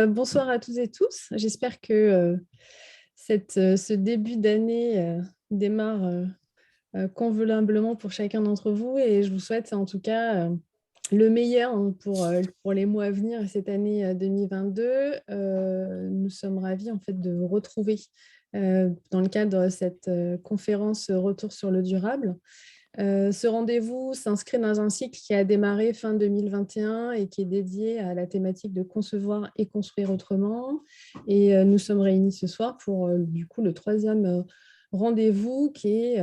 Bonsoir à toutes et tous. J'espère que ce début d'année démarre convenablement pour chacun d'entre vous et je vous souhaite en tout cas le meilleur pour les mois à venir et cette année 2022. Nous sommes ravis en fait de vous retrouver dans le cadre de cette conférence Retour sur le durable. Ce rendez-vous s'inscrit dans un cycle qui a démarré fin 2021 et qui est dédié à la thématique de concevoir et construire autrement. Et nous sommes réunis ce soir pour du coup le troisième rendez-vous qui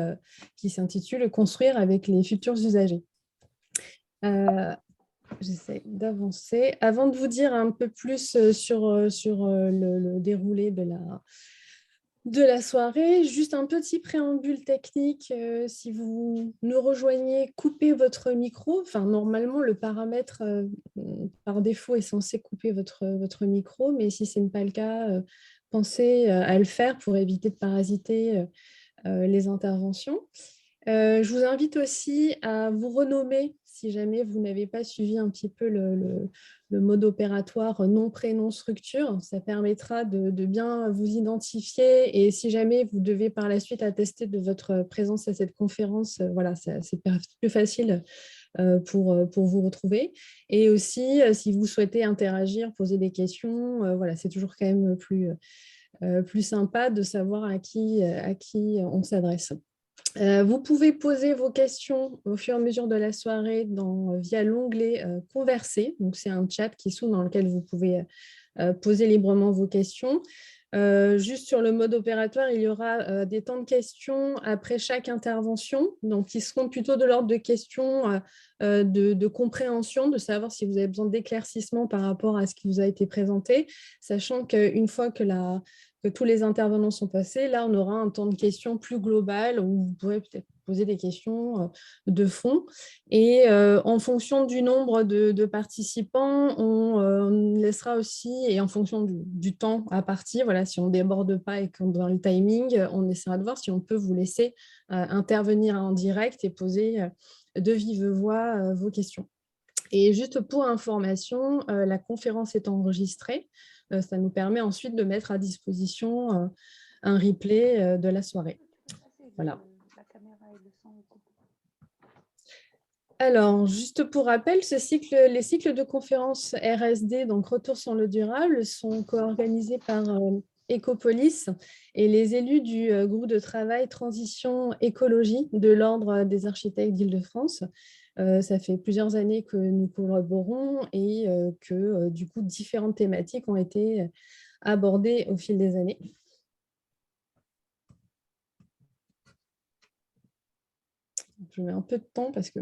s'intitule Construire avec les futurs usagers. J'essaie d'avancer. Avant de vous dire un peu plus sur le déroulé de la soirée, juste un petit préambule technique. Si vous nous rejoignez, coupez votre micro. Enfin, normalement, le paramètre par défaut est censé couper votre micro, mais si ce n'est pas le cas, pensez à le faire pour éviter de parasiter les interventions. Je vous invite aussi à vous renommer si jamais vous n'avez pas suivi un petit peu le mode opératoire nom, prénom, structure. Ça permettra de bien vous identifier et si jamais vous devez par la suite attester de votre présence à cette conférence, voilà, c'est plus facile pour vous retrouver. Et aussi, si vous souhaitez interagir, poser des questions, voilà, c'est toujours quand même plus sympa de savoir à qui on s'adresse. Vous pouvez poser vos questions au fur et à mesure de la soirée via l'onglet Converser. Donc, c'est un chat qui s'ouvre dans lequel vous pouvez poser librement vos questions. Juste sur le mode opératoire, il y aura des temps de questions après chaque intervention, donc qui seront plutôt de l'ordre de questions de compréhension, de savoir si vous avez besoin d'éclaircissement par rapport à ce qui vous a été présenté, sachant qu'une fois que tous les intervenants sont passés, là, on aura un temps de questions plus global où vous pourrez peut-être poser des questions de fond. Et en fonction du nombre de participants, on laissera aussi, et en fonction du temps à partir, voilà, si on ne déborde pas et qu'on est dans le timing, on essaiera de voir si on peut vous laisser intervenir en direct et poser de vive voix vos questions. Et juste pour information, la conférence est enregistrée. Ça nous permet ensuite de mettre à disposition un replay de la soirée. Voilà. Alors, juste pour rappel, les cycles de conférences RSD, donc Retour sur le durable, sont co-organisés par Ecopolis et les élus du groupe de travail Transition Écologie de l'Ordre des architectes d'Île-de-France. Ça fait plusieurs années que nous collaborons et que du coup, différentes thématiques ont été abordées au fil des années. Je mets un peu de temps parce que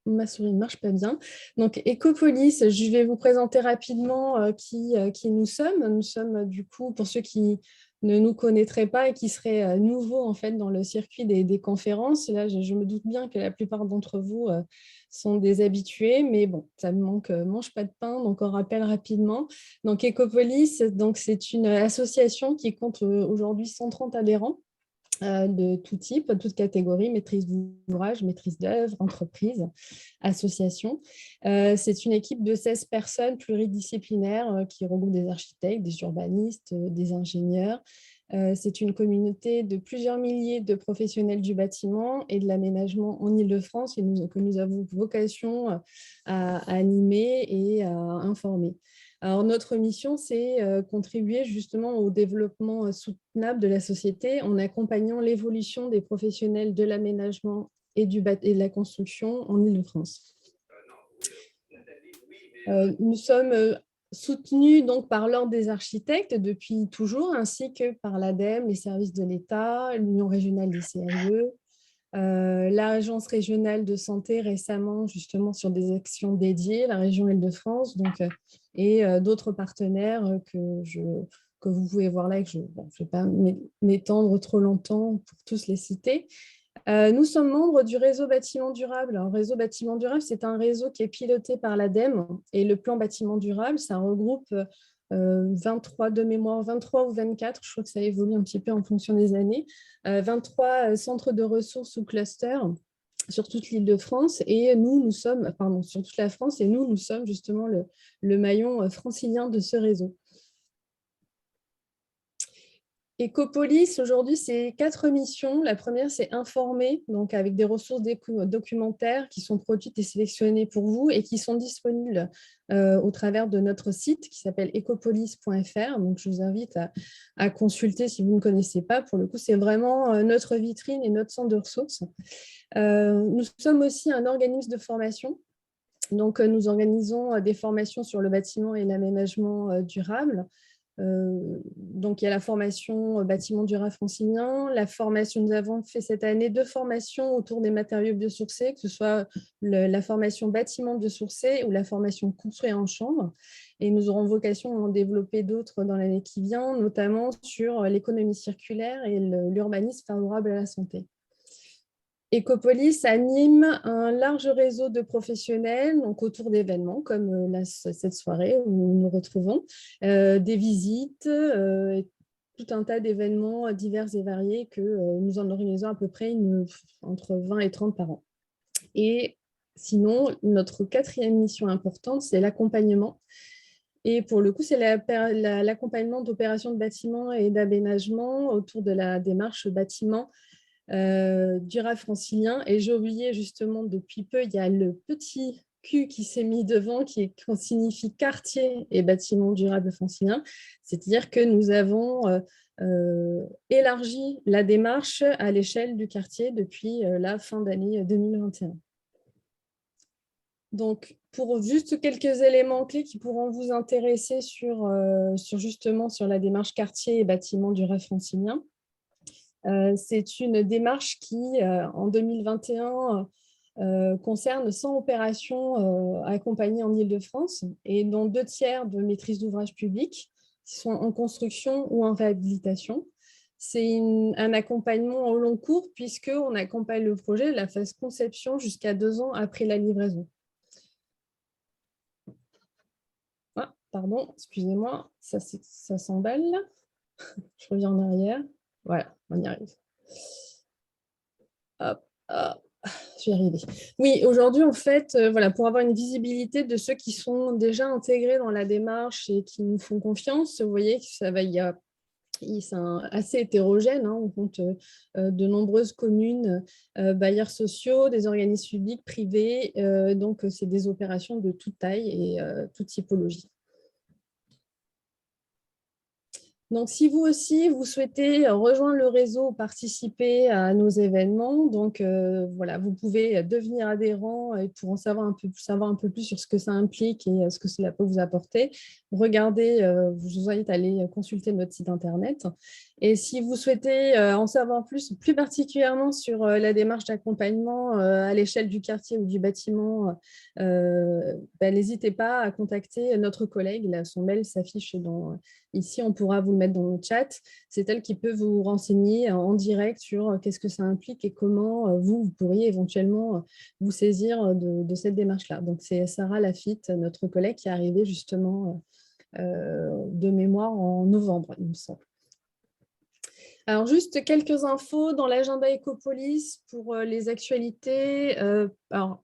ma souris ne marche pas bien. Donc, Ecopolis, je vais vous présenter rapidement qui nous sommes. Nous sommes, du coup, pour ceux qui ne nous connaîtraient pas et qui seraient nouveaux en fait, dans le circuit des conférences. Là, je me doute bien que la plupart d'entre vous sont des habitués, mais bon, ça me mange pas de pain, donc on rappelle rapidement. Donc, Ecopolis, c'est une association qui compte aujourd'hui 130 adhérents de tout type, toute catégorie, maîtrise d'ouvrage, maîtrise d'œuvre, entreprise, association. C'est une équipe de 16 personnes pluridisciplinaires qui regroupe des architectes, des urbanistes, des ingénieurs. C'est une communauté de plusieurs milliers de professionnels du bâtiment et de l'aménagement en Île-de-France que nous avons vocation à animer et à informer. Alors, notre mission, c'est contribuer justement au développement soutenable de la société en accompagnant l'évolution des professionnels de l'aménagement et de la construction en Île-de-France. Nous sommes soutenus donc par l'Ordre des architectes depuis toujours, ainsi que par l'ADEME, les services de l'État, l'Union régionale des CAE, l'Agence régionale de santé récemment, justement, sur des actions dédiées, la région Île-de-France, et d'autres partenaires que vous pouvez voir là, et que je ne vais pas m'étendre trop longtemps pour tous les citer. Nous sommes membres du réseau Bâtiment Durable. Alors, réseau Bâtiment Durable, c'est un réseau qui est piloté par l'ADEME et le plan Bâtiment Durable, ça regroupe 23 de mémoire, 23 ou 24, je crois que ça évolue un petit peu en fonction des années, 23 centres de ressources ou clusters sur toute l'Île-de-France et nous sommes, pardon, sur toute la France et nous sommes justement le maillon francilien de ce réseau. Ecopolis, aujourd'hui, c'est 4 missions. La première, c'est informer, donc avec des ressources documentaires qui sont produites et sélectionnées pour vous et qui sont disponibles au travers de notre site qui s'appelle ecopolis.fr. Donc, je vous invite à consulter si vous ne connaissez pas. Pour le coup, c'est vraiment notre vitrine et notre centre de ressources. Nous sommes aussi un organisme de formation. Donc, nous organisons des formations sur le bâtiment et l'aménagement durable. Donc, il y a la formation bâtiment durable francilien. La formation, nous avons fait cette année 2 formations autour des matériaux biosourcés, que ce soit la formation bâtiment biosourcé ou la formation construit en chambre. Et nous aurons vocation à en développer d'autres dans l'année qui vient, notamment sur l'économie circulaire et l'urbanisme favorable à la santé. Ecopolis anime un large réseau de professionnels donc autour d'événements comme cette soirée où nous nous retrouvons, des visites, tout un tas d'événements divers et variés que nous en organisons à peu près entre 20 et 30 par an. Et sinon, notre 4e mission importante, c'est l'accompagnement. Et pour le coup, c'est l'accompagnement d'opérations de bâtiment et d'aménagement autour de la démarche bâtiment durable francilien. Et j'ai oublié justement, depuis peu, il y a le petit Q qui s'est mis devant, qui signifie quartier et bâtiment durable francilien. C'est-à-dire que nous avons élargi la démarche à l'échelle du quartier depuis la fin d'année 2021. Donc, pour juste quelques éléments clés qui pourront vous intéresser sur la démarche quartier et bâtiment durable francilien, c'est une démarche qui, en 2021, concerne 100 opérations accompagnées en Île-de-France et dont 2 tiers de maîtrise d'ouvrage public qui sont en construction ou en réhabilitation. C'est un accompagnement au long cours puisqu'on accompagne le projet de la phase conception jusqu'à 2 ans après la livraison. Ah, pardon, excusez-moi, ça s'emballe. Je reviens en arrière. Voilà, on y arrive. Hop, hop. Je vais y arriver. Oui, aujourd'hui, en fait, voilà, pour avoir une visibilité de ceux qui sont déjà intégrés dans la démarche et qui nous font confiance, vous voyez que c'est assez hétérogène. Hein, on compte de nombreuses communes, bailleurs sociaux, des organismes publics, privés. Donc, c'est des opérations de toute taille et toute typologie. Donc, si vous aussi, vous souhaitez rejoindre le réseau ou participer à nos événements, donc voilà, vous pouvez devenir adhérent et pour en savoir un peu plus sur ce que ça implique et ce que cela peut vous apporter, regardez, je vous invite à aller consulter notre site internet. Et si vous souhaitez en savoir plus particulièrement sur la démarche d'accompagnement à l'échelle du quartier ou du bâtiment, n'hésitez pas à contacter notre collègue. Son mail s'affiche ici, on pourra vous le mettre dans le chat. C'est elle qui peut vous renseigner en direct sur qu'est-ce que ça implique et comment vous pourriez éventuellement vous saisir de cette démarche-là. Donc, c'est Sarah Lafitte, notre collègue, qui est arrivée justement de mémoire en novembre, il me semble. Alors, juste quelques infos dans l'agenda Ecopolis pour les actualités. Alors,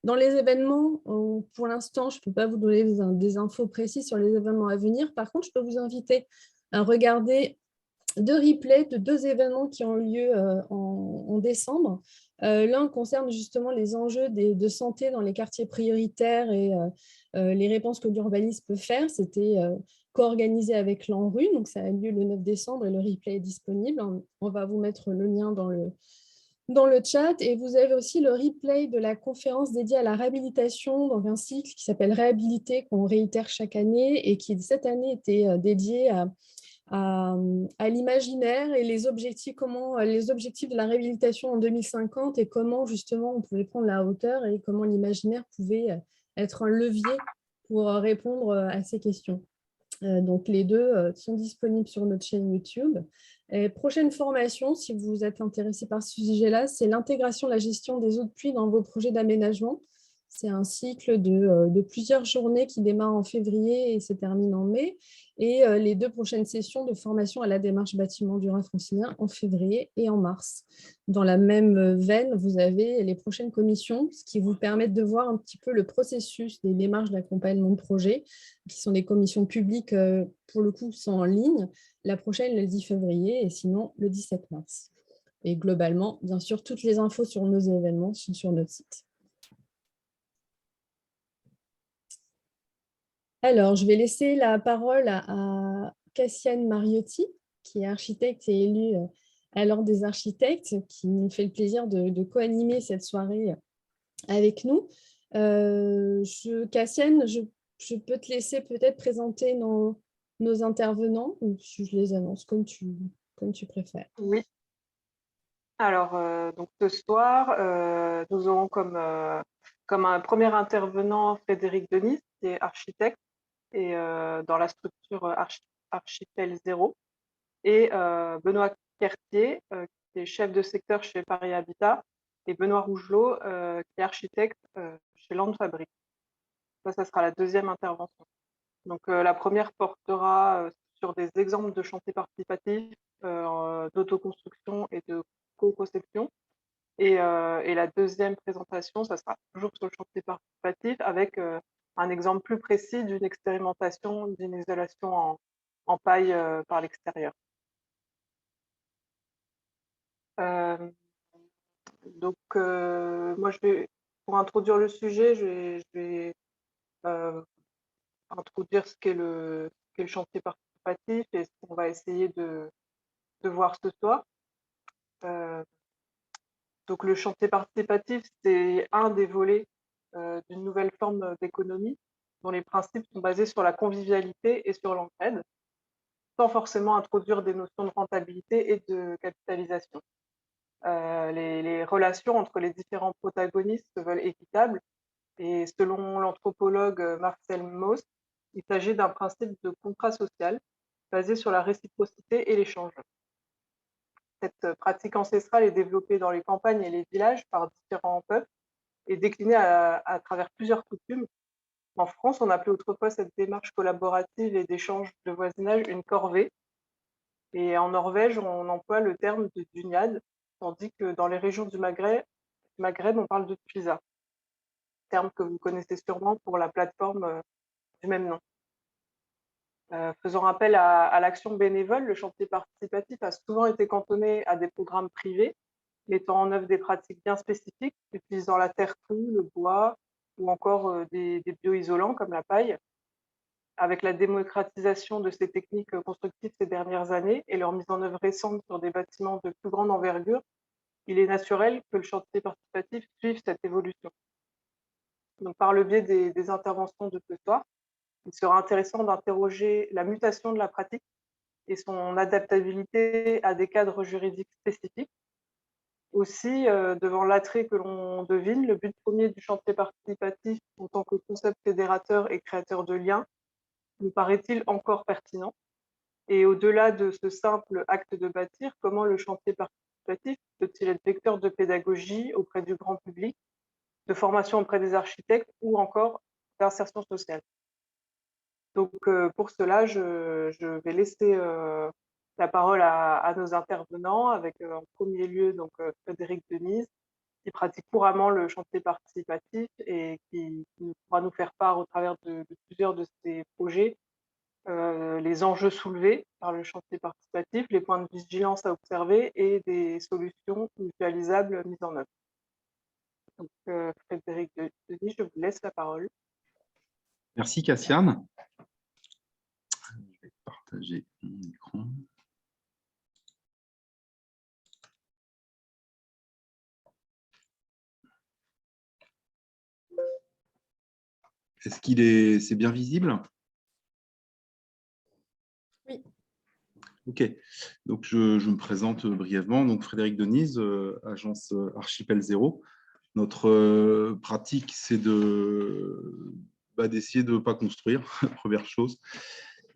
dans les événements, pour l'instant, je ne peux pas vous donner des infos précises sur les événements à venir. Par contre, je peux vous inviter à regarder 2 replays de 2 événements qui ont eu lieu en décembre. L'un concerne justement les enjeux de santé dans les quartiers prioritaires et les réponses que l'urbanisme peut faire. C'était co-organisé avec l'ANRU, donc ça a lieu le 9 décembre et le replay est disponible. On va vous mettre le lien dans le chat. Et vous avez aussi le replay de la conférence dédiée à la réhabilitation, donc un cycle qui s'appelle Réhabiliter, qu'on réitère chaque année et qui cette année était dédié à l'imaginaire et les objectifs de la réhabilitation en 2050 et comment justement on pouvait prendre la hauteur et comment l'imaginaire pouvait être un levier pour répondre à ces questions. Donc les 2 sont disponibles sur notre chaîne YouTube. Prochaine formation, si vous êtes intéressé par ce sujet-là, c'est l'intégration de la gestion des eaux de pluie dans vos projets d'aménagement. C'est un cycle de plusieurs journées qui démarre en février et se termine en mai. Et les 2 prochaines sessions de formation à la démarche bâtiment durable francilien en février et en mars. Dans la même veine, vous avez les prochaines commissions, ce qui vous permet de voir un petit peu le processus des démarches d'accompagnement de projet, qui sont des commissions publiques, pour le coup, sont en ligne. La prochaine, le 10 février, et sinon, le 17 mars. Et globalement, bien sûr, toutes les infos sur nos événements sont sur notre site. Alors, je vais laisser la parole à Cassiane Mariotti, qui est architecte et élue à l'Ordre des architectes, qui nous fait le plaisir de co-animer cette soirée avec nous. Cassiane, je peux te laisser peut-être présenter nos intervenants, ou si je les annonce comme tu préfères. Oui. Alors, donc ce soir, nous aurons comme un premier intervenant Frédéric Denise, qui est architecte et dans la structure Archipel Zéro, et Benoît Quertier, qui est chef de secteur chez Paris Habitat, et Benoît Rougelot, qui est architecte chez Land Fabrique. Ça sera la deuxième intervention. Donc, la première portera sur des exemples de chantiers participatifs, d'autoconstruction et de co-conception. Et la deuxième présentation, ça sera toujours sur le chantier participatif avec un exemple plus précis d'une expérimentation d'une isolation en paille par l'extérieur. Donc, moi, pour introduire le sujet, je vais introduire ce qu'est le chantier participatif et ce qu'on va essayer de voir ce soir. Donc, le chantier participatif, c'est un des volets d'une nouvelle forme d'économie dont les principes sont basés sur la convivialité et sur l'entraide, sans forcément introduire des notions de rentabilité et de capitalisation. Les relations entre les différents protagonistes se veulent équitables et selon l'anthropologue Marcel Mauss, il s'agit d'un principe de contrat social basé sur la réciprocité et l'échange. Cette pratique ancestrale est développée dans les campagnes et les villages par différents peuples et déclinée à travers plusieurs coutumes. En France, on appelait autrefois cette démarche collaborative et d'échange de voisinage une corvée. Et en Norvège, on emploie le terme de dugnad, tandis que dans les régions du Maghreb, on parle de tuisa, terme que vous connaissez sûrement pour la plateforme du même nom. Faisant appel à l'action bénévole, le chantier participatif a souvent été cantonné à des programmes privés, mettant en œuvre des pratiques bien spécifiques, utilisant la terre crue, le bois ou encore des bioisolants comme la paille. Avec la démocratisation de ces techniques constructives ces dernières années et leur mise en œuvre récente sur des bâtiments de plus grande envergure, il est naturel que le chantier participatif suive cette évolution. Donc, par le biais des interventions de ce soir, il sera intéressant d'interroger la mutation de la pratique et son adaptabilité à des cadres juridiques spécifiques. Aussi, devant l'attrait que l'on devine, le but premier du chantier participatif en tant que concept fédérateur et créateur de liens nous paraît-il encore pertinent. Et au-delà de ce simple acte de bâtir, comment le chantier participatif peut-il être vecteur de pédagogie auprès du grand public, de formation auprès des architectes ou encore d'insertion sociale? Donc, pour cela, je vais laisser la parole à nos intervenants, avec en premier lieu donc, Frédéric Denise, qui pratique couramment le chantier participatif et qui pourra nous faire part au travers de plusieurs de ses projets, les enjeux soulevés par le chantier participatif, les points de vigilance à observer et des solutions mutualisables mises en œuvre. Donc, Frédéric Denise, je vous laisse la parole. Merci Cassiane. Je vais partager mon écran. Est-ce c'est bien visible? Oui. Ok, donc je me présente brièvement. Donc Frédéric Denise, agence Archipel Zéro. Notre pratique, c'est d'essayer de ne pas construire, première chose.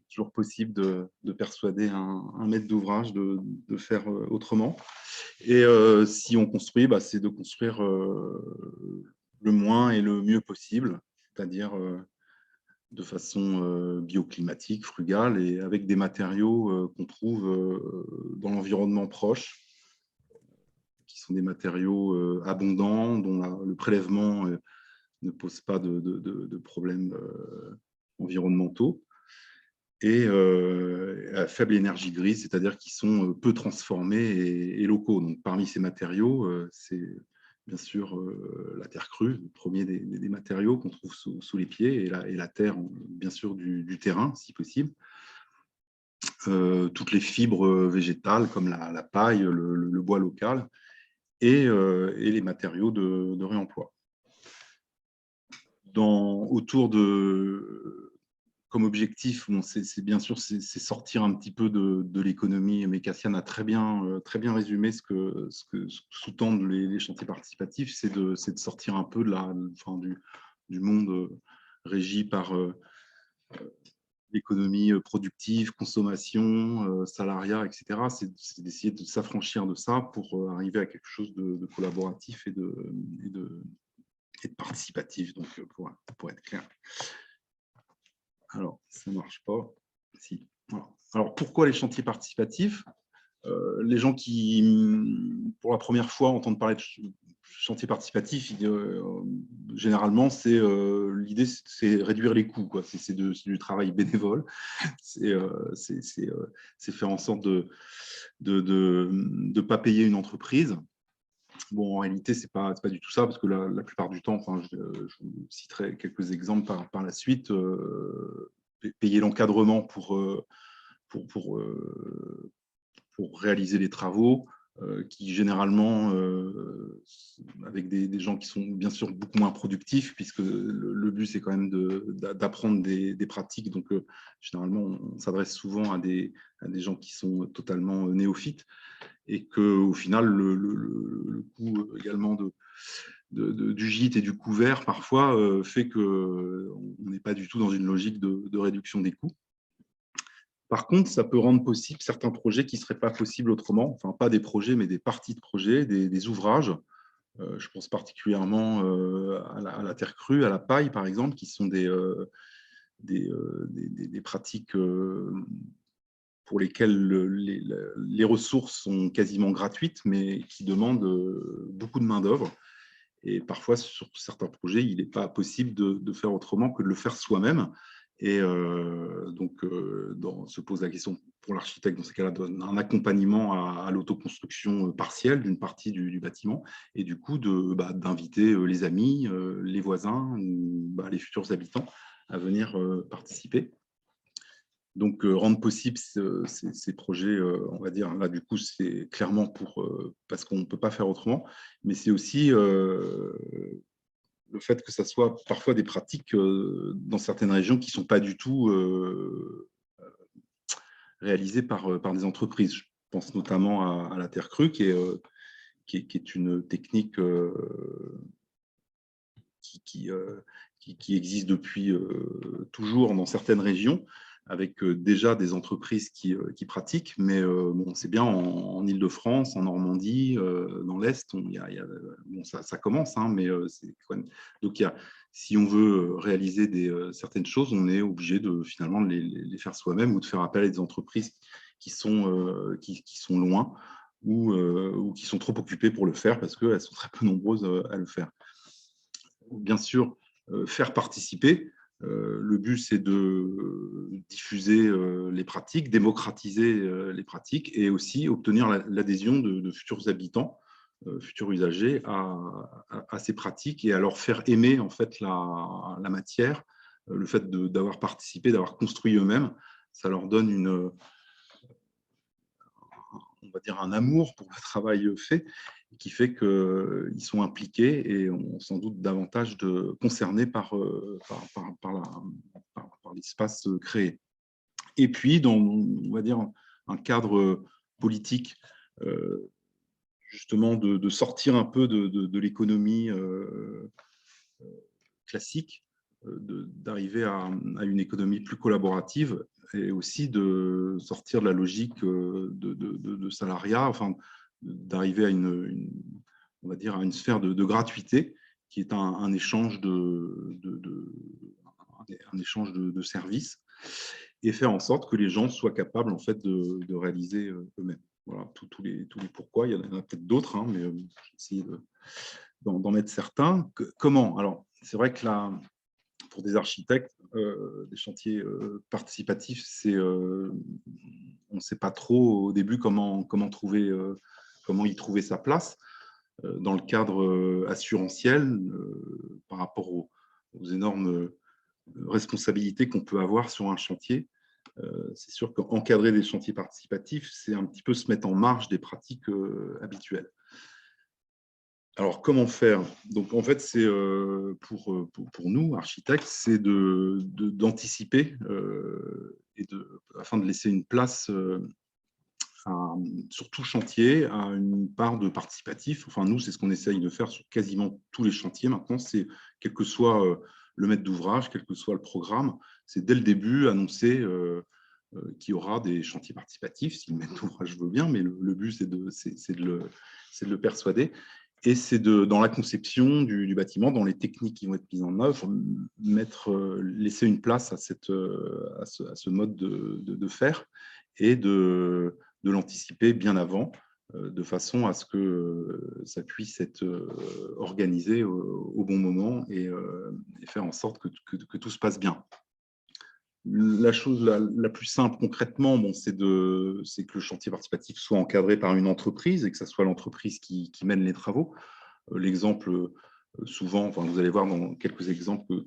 Toujours possible de persuader un maître d'ouvrage de faire autrement. Et si on construit, c'est de construire le moins et le mieux possible, c'est-à-dire de façon bioclimatique, frugale, et avec des matériaux qu'on trouve dans l'environnement proche, qui sont des matériaux abondants, dont le prélèvement ne pose pas de problèmes environnementaux, et à faible énergie grise, c'est-à-dire qui sont peu transformés et locaux. Donc, parmi ces matériaux, c'est bien sûr la terre crue, le premier des matériaux qu'on trouve sous les pieds, et la terre, bien sûr, du terrain, si possible. Toutes les fibres végétales, comme la paille, le bois local, et les matériaux de réemploi. Autour comme objectif, bon, c'est bien sûr c'est sortir un petit peu de l'économie, mais Cassiane a très bien résumé ce que sous-tendent les chantiers participatifs, c'est de sortir un peu du monde régi par l'économie productive, consommation, salariat, etc. C'est d'essayer de s'affranchir de ça pour arriver à quelque chose de collaboratif et de participatif, donc pour être clair. Alors, ça ne marche pas. Si. Voilà. Alors, pourquoi les chantiers participatifs? Les gens qui, pour la première fois, entendent parler de chantier participatif, généralement, l'idée, c'est réduire les coûts, quoi. C'est du travail bénévole. C'est faire en sorte de ne pas payer une entreprise. Bon, en réalité, c'est pas du tout ça, parce que la plupart du temps, enfin, je vous citerai quelques exemples par la suite, payer l'encadrement pour réaliser les travaux, qui généralement, avec des gens qui sont bien sûr beaucoup moins productifs, puisque le but, c'est quand même d'apprendre des pratiques. Donc, généralement, on s'adresse souvent à des gens qui sont totalement néophytes, et qu'au final, le coût également du gîte et du couvert, parfois, fait qu'on n'est pas du tout dans une logique de réduction des coûts. Par contre, ça peut rendre possible certains projets qui ne seraient pas possibles autrement, enfin pas des projets, mais des parties de projets, des ouvrages. Je pense particulièrement à la terre crue, à la paille, par exemple, qui sont des pratiques pour lesquelles les ressources sont quasiment gratuites, mais qui demandent beaucoup de main-d'œuvre. Et parfois, sur certains projets, il n'est pas possible de faire autrement que de le faire soi-même. Et donc, se pose la question pour l'architecte, dans ces cas-là, d'un accompagnement à l'autoconstruction partielle d'une partie du bâtiment, et du coup, d'inviter les amis, les voisins, ou les futurs habitants à venir participer. Donc, rendre possible ces projets, on va dire, là, du coup, c'est clairement parce qu'on ne peut pas faire autrement, mais c'est aussi le fait que ça soit parfois des pratiques dans certaines régions qui ne sont pas du tout réalisées par des entreprises. Je pense notamment à la terre crue, qui est une technique qui existe depuis toujours dans certaines régions, avec déjà des entreprises qui pratiquent, mais bon, c'est bien en Île-de-France, en Normandie, dans l'Est, bon, ça commence, hein, mais c'est quand même... Donc, si on veut réaliser certaines choses, on est obligé finalement de les faire soi-même, ou de faire appel à des entreprises qui sont loin, ou qui sont trop occupées pour le faire, parce qu'elles sont très peu nombreuses à le faire. Bien sûr, faire participer. Le but, c'est de diffuser les pratiques, démocratiser les pratiques, et aussi obtenir l'adhésion de futurs habitants, futurs usagers à ces pratiques, et à leur faire aimer en fait la matière. Le fait d'avoir participé, d'avoir construit eux-mêmes, ça leur donne on va dire un amour pour le travail fait, qui fait qu'ils sont impliqués et ont sans doute davantage concernés par l'espace créé. Et puis, dans, on va dire, un cadre politique, justement, de sortir un peu de l'économie classique, d'arriver à une économie plus collaborative, et aussi de sortir de la logique de salariat, enfin, d'arriver à on va dire, à une sphère de gratuité qui est un échange un échange de services, et faire en sorte que les gens soient capables en fait de réaliser eux-mêmes. Voilà, tous les pourquoi. Il y en a peut-être d'autres, hein, mais je vais essayer d'en mettre certains. Comment? Alors, c'est vrai que là, pour des architectes, des chantiers participatifs, on ne sait pas trop au début comment y trouver sa place dans le cadre assurantiel par rapport aux énormes responsabilités qu'on peut avoir sur un chantier. C'est sûr qu'encadrer des chantiers participatifs, c'est un petit peu se mettre en marge des pratiques habituelles. Alors, comment faire? Donc, en fait, c'est pour nous, architectes, c'est d'anticiper afin de laisser une place sur tout chantier à une part de participatif. Enfin, nous, c'est ce qu'on essaye de faire sur quasiment tous les chantiers. Maintenant, c'est quel que soit le maître d'ouvrage, quel que soit le programme, c'est dès le début annoncer qu'il y aura des chantiers participatifs, si le maître d'ouvrage veut bien, mais le but, c'est de le persuader. Et c'est dans la conception du bâtiment, dans les techniques qui vont être mises en œuvre, laisser une place à ce mode de faire et de l'anticiper bien avant, de façon à ce que ça puisse être organisé au bon moment et faire en sorte que tout se passe bien. La chose la plus simple concrètement, c'est que le chantier participatif soit encadré par une entreprise et que ce soit l'entreprise qui mène les travaux. L'exemple, souvent, enfin, vous allez voir dans quelques exemples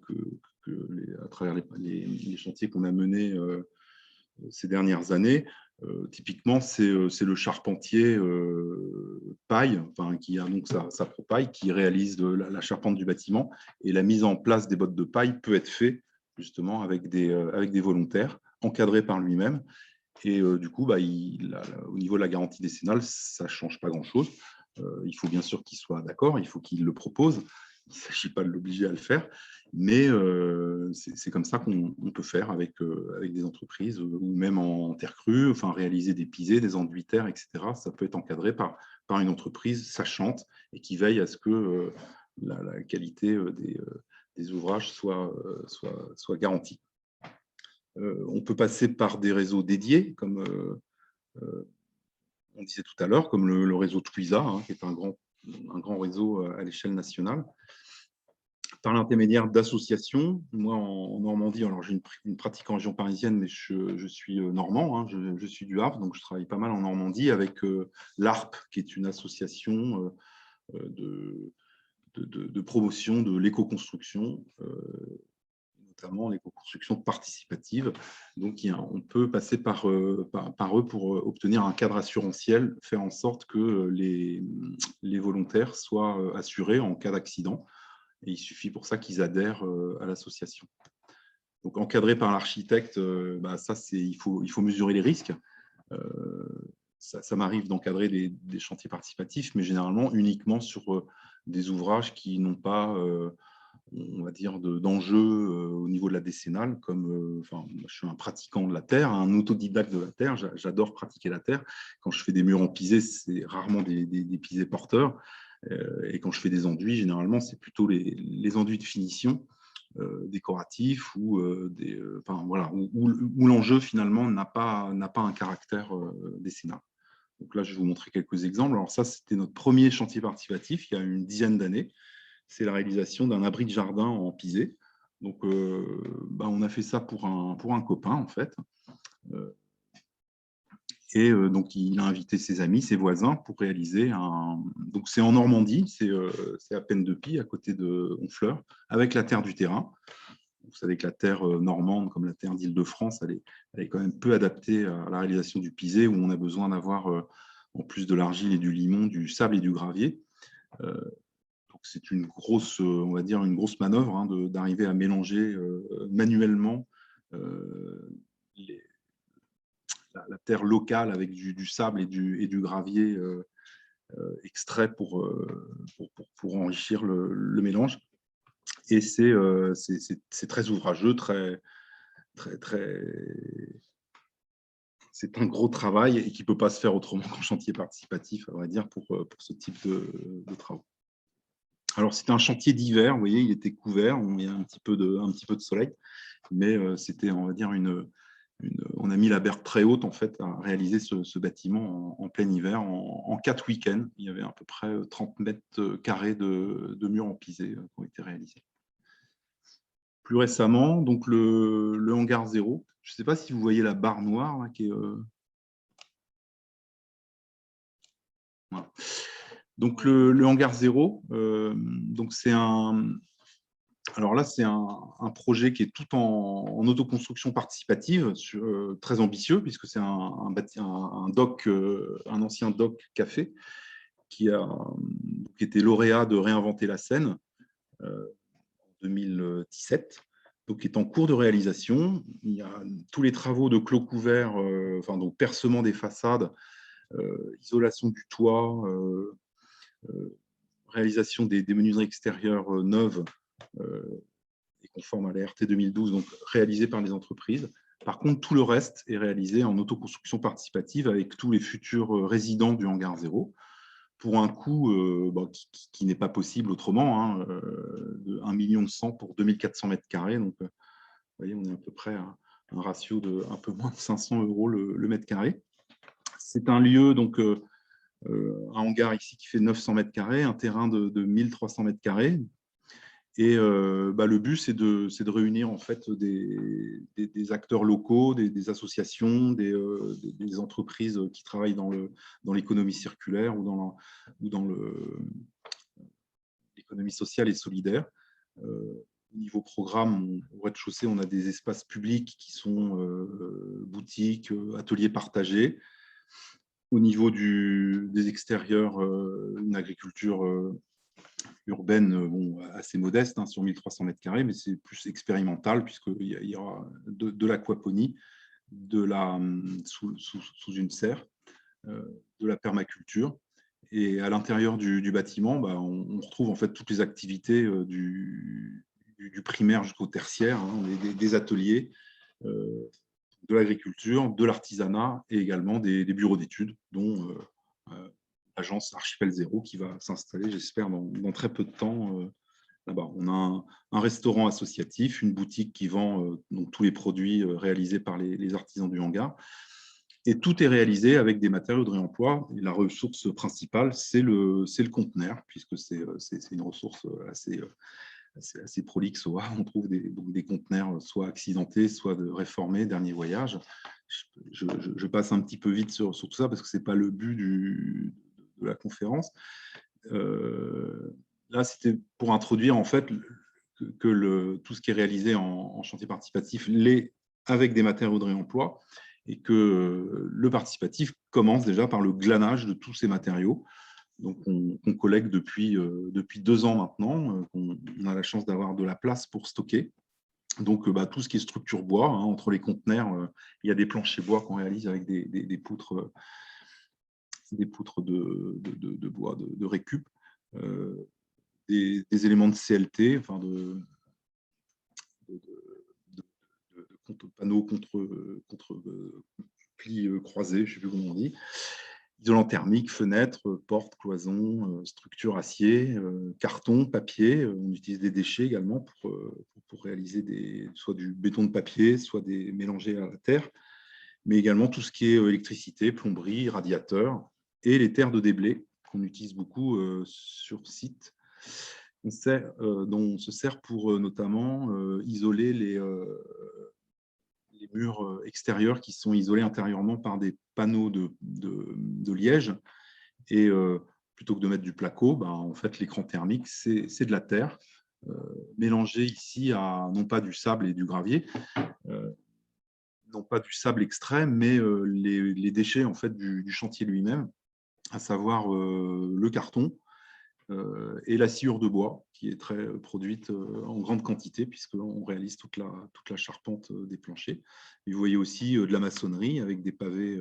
à travers les chantiers qu'on a menés ces dernières années, typiquement, c'est le charpentier paille, enfin, qui a donc sa pro-paille, qui réalise la charpente du bâtiment, et la mise en place des bottes de paille peut être faite justement avec des volontaires, encadrés par lui-même. Et du coup, au niveau de la garantie décennale, ça ne change pas grand-chose. Il faut bien sûr qu'il soit d'accord, il faut qu'il le propose. Il ne s'agit pas de l'obliger à le faire, mais c'est comme ça qu'on peut faire avec des entreprises ou même en terre crue, enfin, réaliser des pisés, des enduits terre, etc. Ça peut être encadré par une entreprise sachante et qui veille à ce que la qualité des ouvrages soit garantie. On peut passer par des réseaux dédiés, comme on disait tout à l'heure, comme le réseau Twiza, hein, qui est un grand réseau à l'échelle nationale, par l'intermédiaire d'associations. Moi, en Normandie, alors j'ai une pratique en région parisienne, mais je suis normand, hein, je suis du Havre, donc je travaille pas mal en Normandie avec l'ARP, qui est une association de promotion de l'éco-construction, notamment l'éco-construction participative. Donc, on peut passer par eux pour obtenir un cadre assurantiel, faire en sorte que les volontaires soient assurés en cas d'accident. Et il suffit pour ça qu'ils adhèrent à l'association. Donc, encadré par l'architecte, il faut mesurer les risques. Ça m'arrive d'encadrer des chantiers participatifs, mais généralement uniquement sur des ouvrages qui n'ont pas, on va dire, d'enjeux au niveau de la décennale, comme je suis un pratiquant de la terre, un autodidacte de la terre, j'adore pratiquer la terre. Quand je fais des murs en pisé, c'est rarement des pisés porteurs. Et quand je fais des enduits, généralement, c'est plutôt les enduits de finition décoratifs ou où l'enjeu finalement n'a pas un caractère décennal. Donc là, je vais vous montrer quelques exemples. Alors ça, c'était notre premier chantier participatif il y a une dizaine d'années. C'est la réalisation d'un abri de jardin en pisé. Donc, on a fait ça pour un copain, en fait. Et donc, il a invité ses amis, ses voisins pour réaliser Donc, c'est en Normandie, c'est à Peine-de-Pie, à côté de Honfleur, avec la terre du terrain. Vous savez que la terre normande, comme la terre d'Île-de-France, elle est quand même peu adaptée à la réalisation du pisé, où on a besoin d'avoir, en plus de l'argile et du limon, du sable et du gravier. Donc, c'est une grosse, on va dire, une grosse manœuvre hein, d'arriver à mélanger manuellement la terre locale avec du sable et du gravier extrait pour enrichir le mélange. Et c'est très ouvrageux, c'est un gros travail et qui ne peut pas se faire autrement qu'en chantier participatif, à vrai dire, pour ce type de travaux. Alors, c'était un chantier d'hiver, vous voyez, il était couvert, on met un petit peu de soleil, mais c'était, on va dire, on a mis la barre très haute en fait à réaliser ce bâtiment en plein hiver, en 4 week-ends. Il y avait à peu près 30 mètres carrés de murs en pisé qui ont été réalisés. Plus récemment, donc le hangar 0. Je ne sais pas si vous voyez la barre noire là, qui est. Voilà. Donc le hangar 0, donc c'est un. Alors là, c'est un projet qui est tout en autoconstruction participative, très ambitieux, puisque c'est un dock, un ancien dock café qui était lauréat de Réinventer la Seine en 2017, donc qui est en cours de réalisation. Il y a tous les travaux de clos couvert, enfin, donc percement des façades, isolation du toit, réalisation des menuiseries extérieures neuves, conforme à la RT 2012, donc réalisé par les entreprises. Par contre, tout le reste est réalisé en autoconstruction participative avec tous les futurs résidents du hangar 0 pour un coût qui n'est pas possible autrement, de 1,1 million pour 2400 mètres carrés. Donc, vous voyez, on est à peu près à un ratio de un peu moins de 500 € le mètre carré. C'est un lieu, donc un hangar ici qui fait 900 mètres carrés, un terrain de 1300 mètres carrés. Et le but, c'est de réunir en fait des acteurs locaux, des associations, des entreprises qui travaillent dans l'économie circulaire ou dans l'économie sociale et solidaire. Au niveau programme, au rez-de-chaussée, on a des espaces publics qui sont boutiques, ateliers partagés. Au niveau des extérieurs, une agriculture urbaine assez modeste, sur 1300 mètres carrés, mais c'est plus expérimental puisqu'il y aura de l'aquaponie, sous une serre, de la permaculture. Et à l'intérieur du bâtiment, on retrouve en fait toutes les activités du primaire jusqu'au tertiaire, des ateliers, de l'agriculture, de l'artisanat et également des bureaux d'études, dont l'agence Archipel Zéro qui va s'installer, j'espère, dans très peu de temps là-bas. On a un restaurant associatif, une boutique qui vend donc tous les produits réalisés par les artisans du hangar. Et tout est réalisé avec des matériaux de réemploi. Et la ressource principale, c'est le conteneur, puisque c'est une ressource assez prolixe. On trouve des conteneurs soit accidentés, soit réformés, dernier voyage. Je passe un petit peu vite sur tout ça parce que ce n'est pas le but de la conférence. Là, c'était pour introduire en fait tout ce qui est réalisé en chantier participatif l'est avec des matériaux de réemploi et que le participatif commence déjà par le glanage de tous ces matériaux. Donc, on collecte depuis 2 ans maintenant. On a la chance d'avoir de la place pour stocker. Donc, tout ce qui est structure bois, entre les conteneurs, il y a des planchers bois qu'on réalise avec des poutres de bois de récup, des éléments de CLT, enfin de panneaux contre plis croisés, je ne sais plus comment on dit, isolant thermique, fenêtres, portes, cloisons, structures acier, carton, papier. On utilise des déchets également pour réaliser soit du béton de papier, soit des mélangés à la terre, mais également tout ce qui est électricité, plomberie, radiateur et les terres de déblai qu'on utilise beaucoup sur site. On se sert pour notamment isoler les murs extérieurs qui sont isolés intérieurement par des panneaux de liège. Et plutôt que de mettre du placo, en fait, l'écran thermique, c'est de la terre, mélangée ici à non pas du sable et du gravier, non pas du sable extrême, mais les déchets en fait, du chantier lui-même, à savoir le carton, et la sciure de bois, qui est très produite en grande quantité, puisqu'on réalise toute la charpente des planchers. Et vous voyez aussi de la maçonnerie avec des pavés,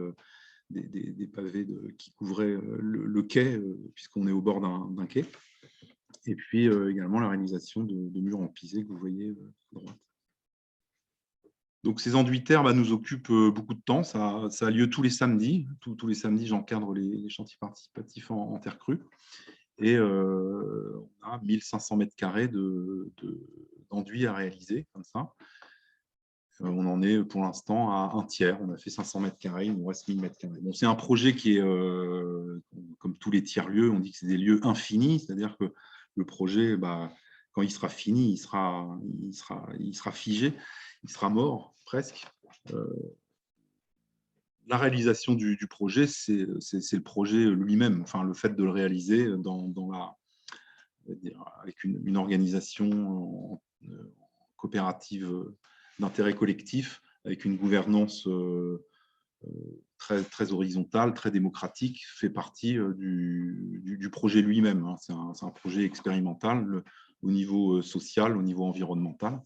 des pavés qui couvraient le quai, puisqu'on est au bord d'un quai. Et puis également la réalisation de murs en pisé que vous voyez à droite. Donc ces enduits terre nous occupent beaucoup de temps. Ça a lieu tous les samedis. Tous les samedis, j'encadre les chantiers participatifs en terre crue. Et on a 1500 mètres carrés d'enduit à réaliser, comme ça. On en est pour l'instant à un tiers. On a fait 500 mètres carrés, il nous reste 1000 mètres carrés. Bon, c'est un projet qui est, comme tous les tiers-lieux, on dit que c'est des lieux infinis, c'est-à-dire que le projet, quand il sera fini, il sera figé, il sera mort presque. La réalisation du projet, c'est le projet lui-même, enfin, le fait de le réaliser avec une organisation coopérative d'intérêt collectif, avec une gouvernance très, très horizontale, très démocratique, fait partie du projet lui-même. Hein. C'est un projet expérimental au niveau social, au niveau environnemental.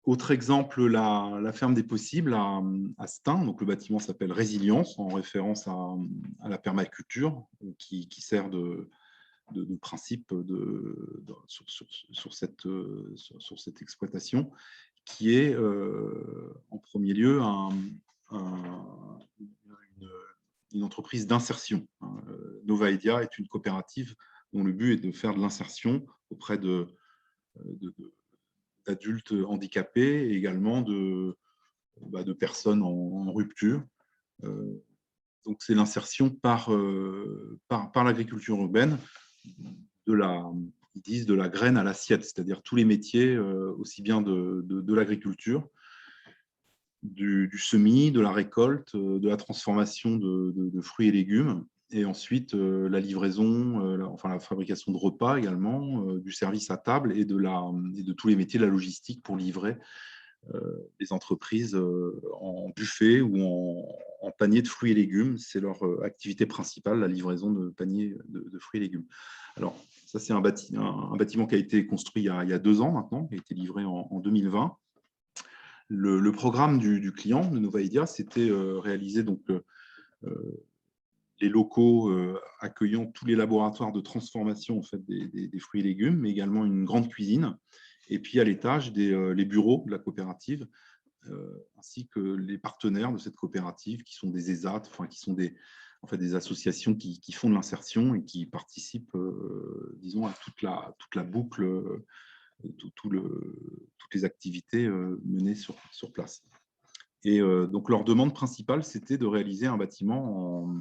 Autre exemple, la ferme des possibles à Stein. Donc, le bâtiment s'appelle Résilience, en référence à la permaculture, qui sert de principe sur cette exploitation, qui est en premier lieu une entreprise d'insertion. Novaedia est une coopérative dont le but est de faire de l'insertion auprès d'adultes handicapés et également de personnes en rupture. Donc, c'est l'insertion par l'agriculture urbaine, ils disent de la graine à l'assiette, c'est-à-dire tous les métiers, aussi bien de l'agriculture, du semis, de la récolte, de la transformation de fruits et légumes, et ensuite la livraison, la fabrication de repas également, du service à table et de tous les métiers de la logistique pour livrer les entreprises en buffet ou en panier de fruits et légumes. C'est leur activité principale, la livraison de paniers de fruits et légumes. Alors, ça, c'est un bâtiment qui a été construit il y a 2 ans maintenant, qui a été livré en 2020. Le programme du client, de Novaedia, c'était réaliser donc, les locaux accueillant tous les laboratoires de transformation en fait, des fruits et légumes, mais également une grande cuisine. Et puis à l'étage, les bureaux de la coopérative, ainsi que les partenaires de cette coopérative, qui sont des ESAT, enfin, qui sont des associations qui font de l'insertion et qui participent, disons, à toute la boucle, toutes les activités menées sur place. Et donc, leur demande principale, c'était de réaliser un bâtiment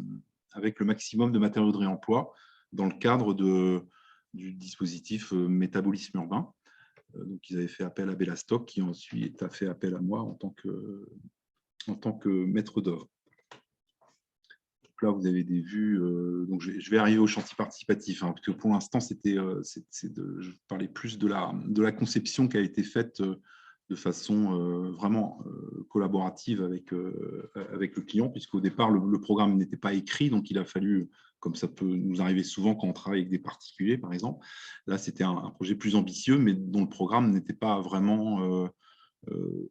avec le maximum de matériaux de réemploi dans le cadre du dispositif métabolisme urbain. Donc, ils avaient fait appel à Bellastock, qui ensuite a fait appel à moi en tant que maître d'œuvre. Donc là, vous avez des vues. Donc, je vais arriver au chantier participatif, hein, parce que pour l'instant, je parlais plus de la conception qui a été faite de façon vraiment collaborative avec le client, puisqu'au départ, le programme n'était pas écrit, donc il a fallu, comme ça peut nous arriver souvent quand on travaille avec des particuliers, par exemple. Là, c'était un projet plus ambitieux, mais dont le programme n'était pas vraiment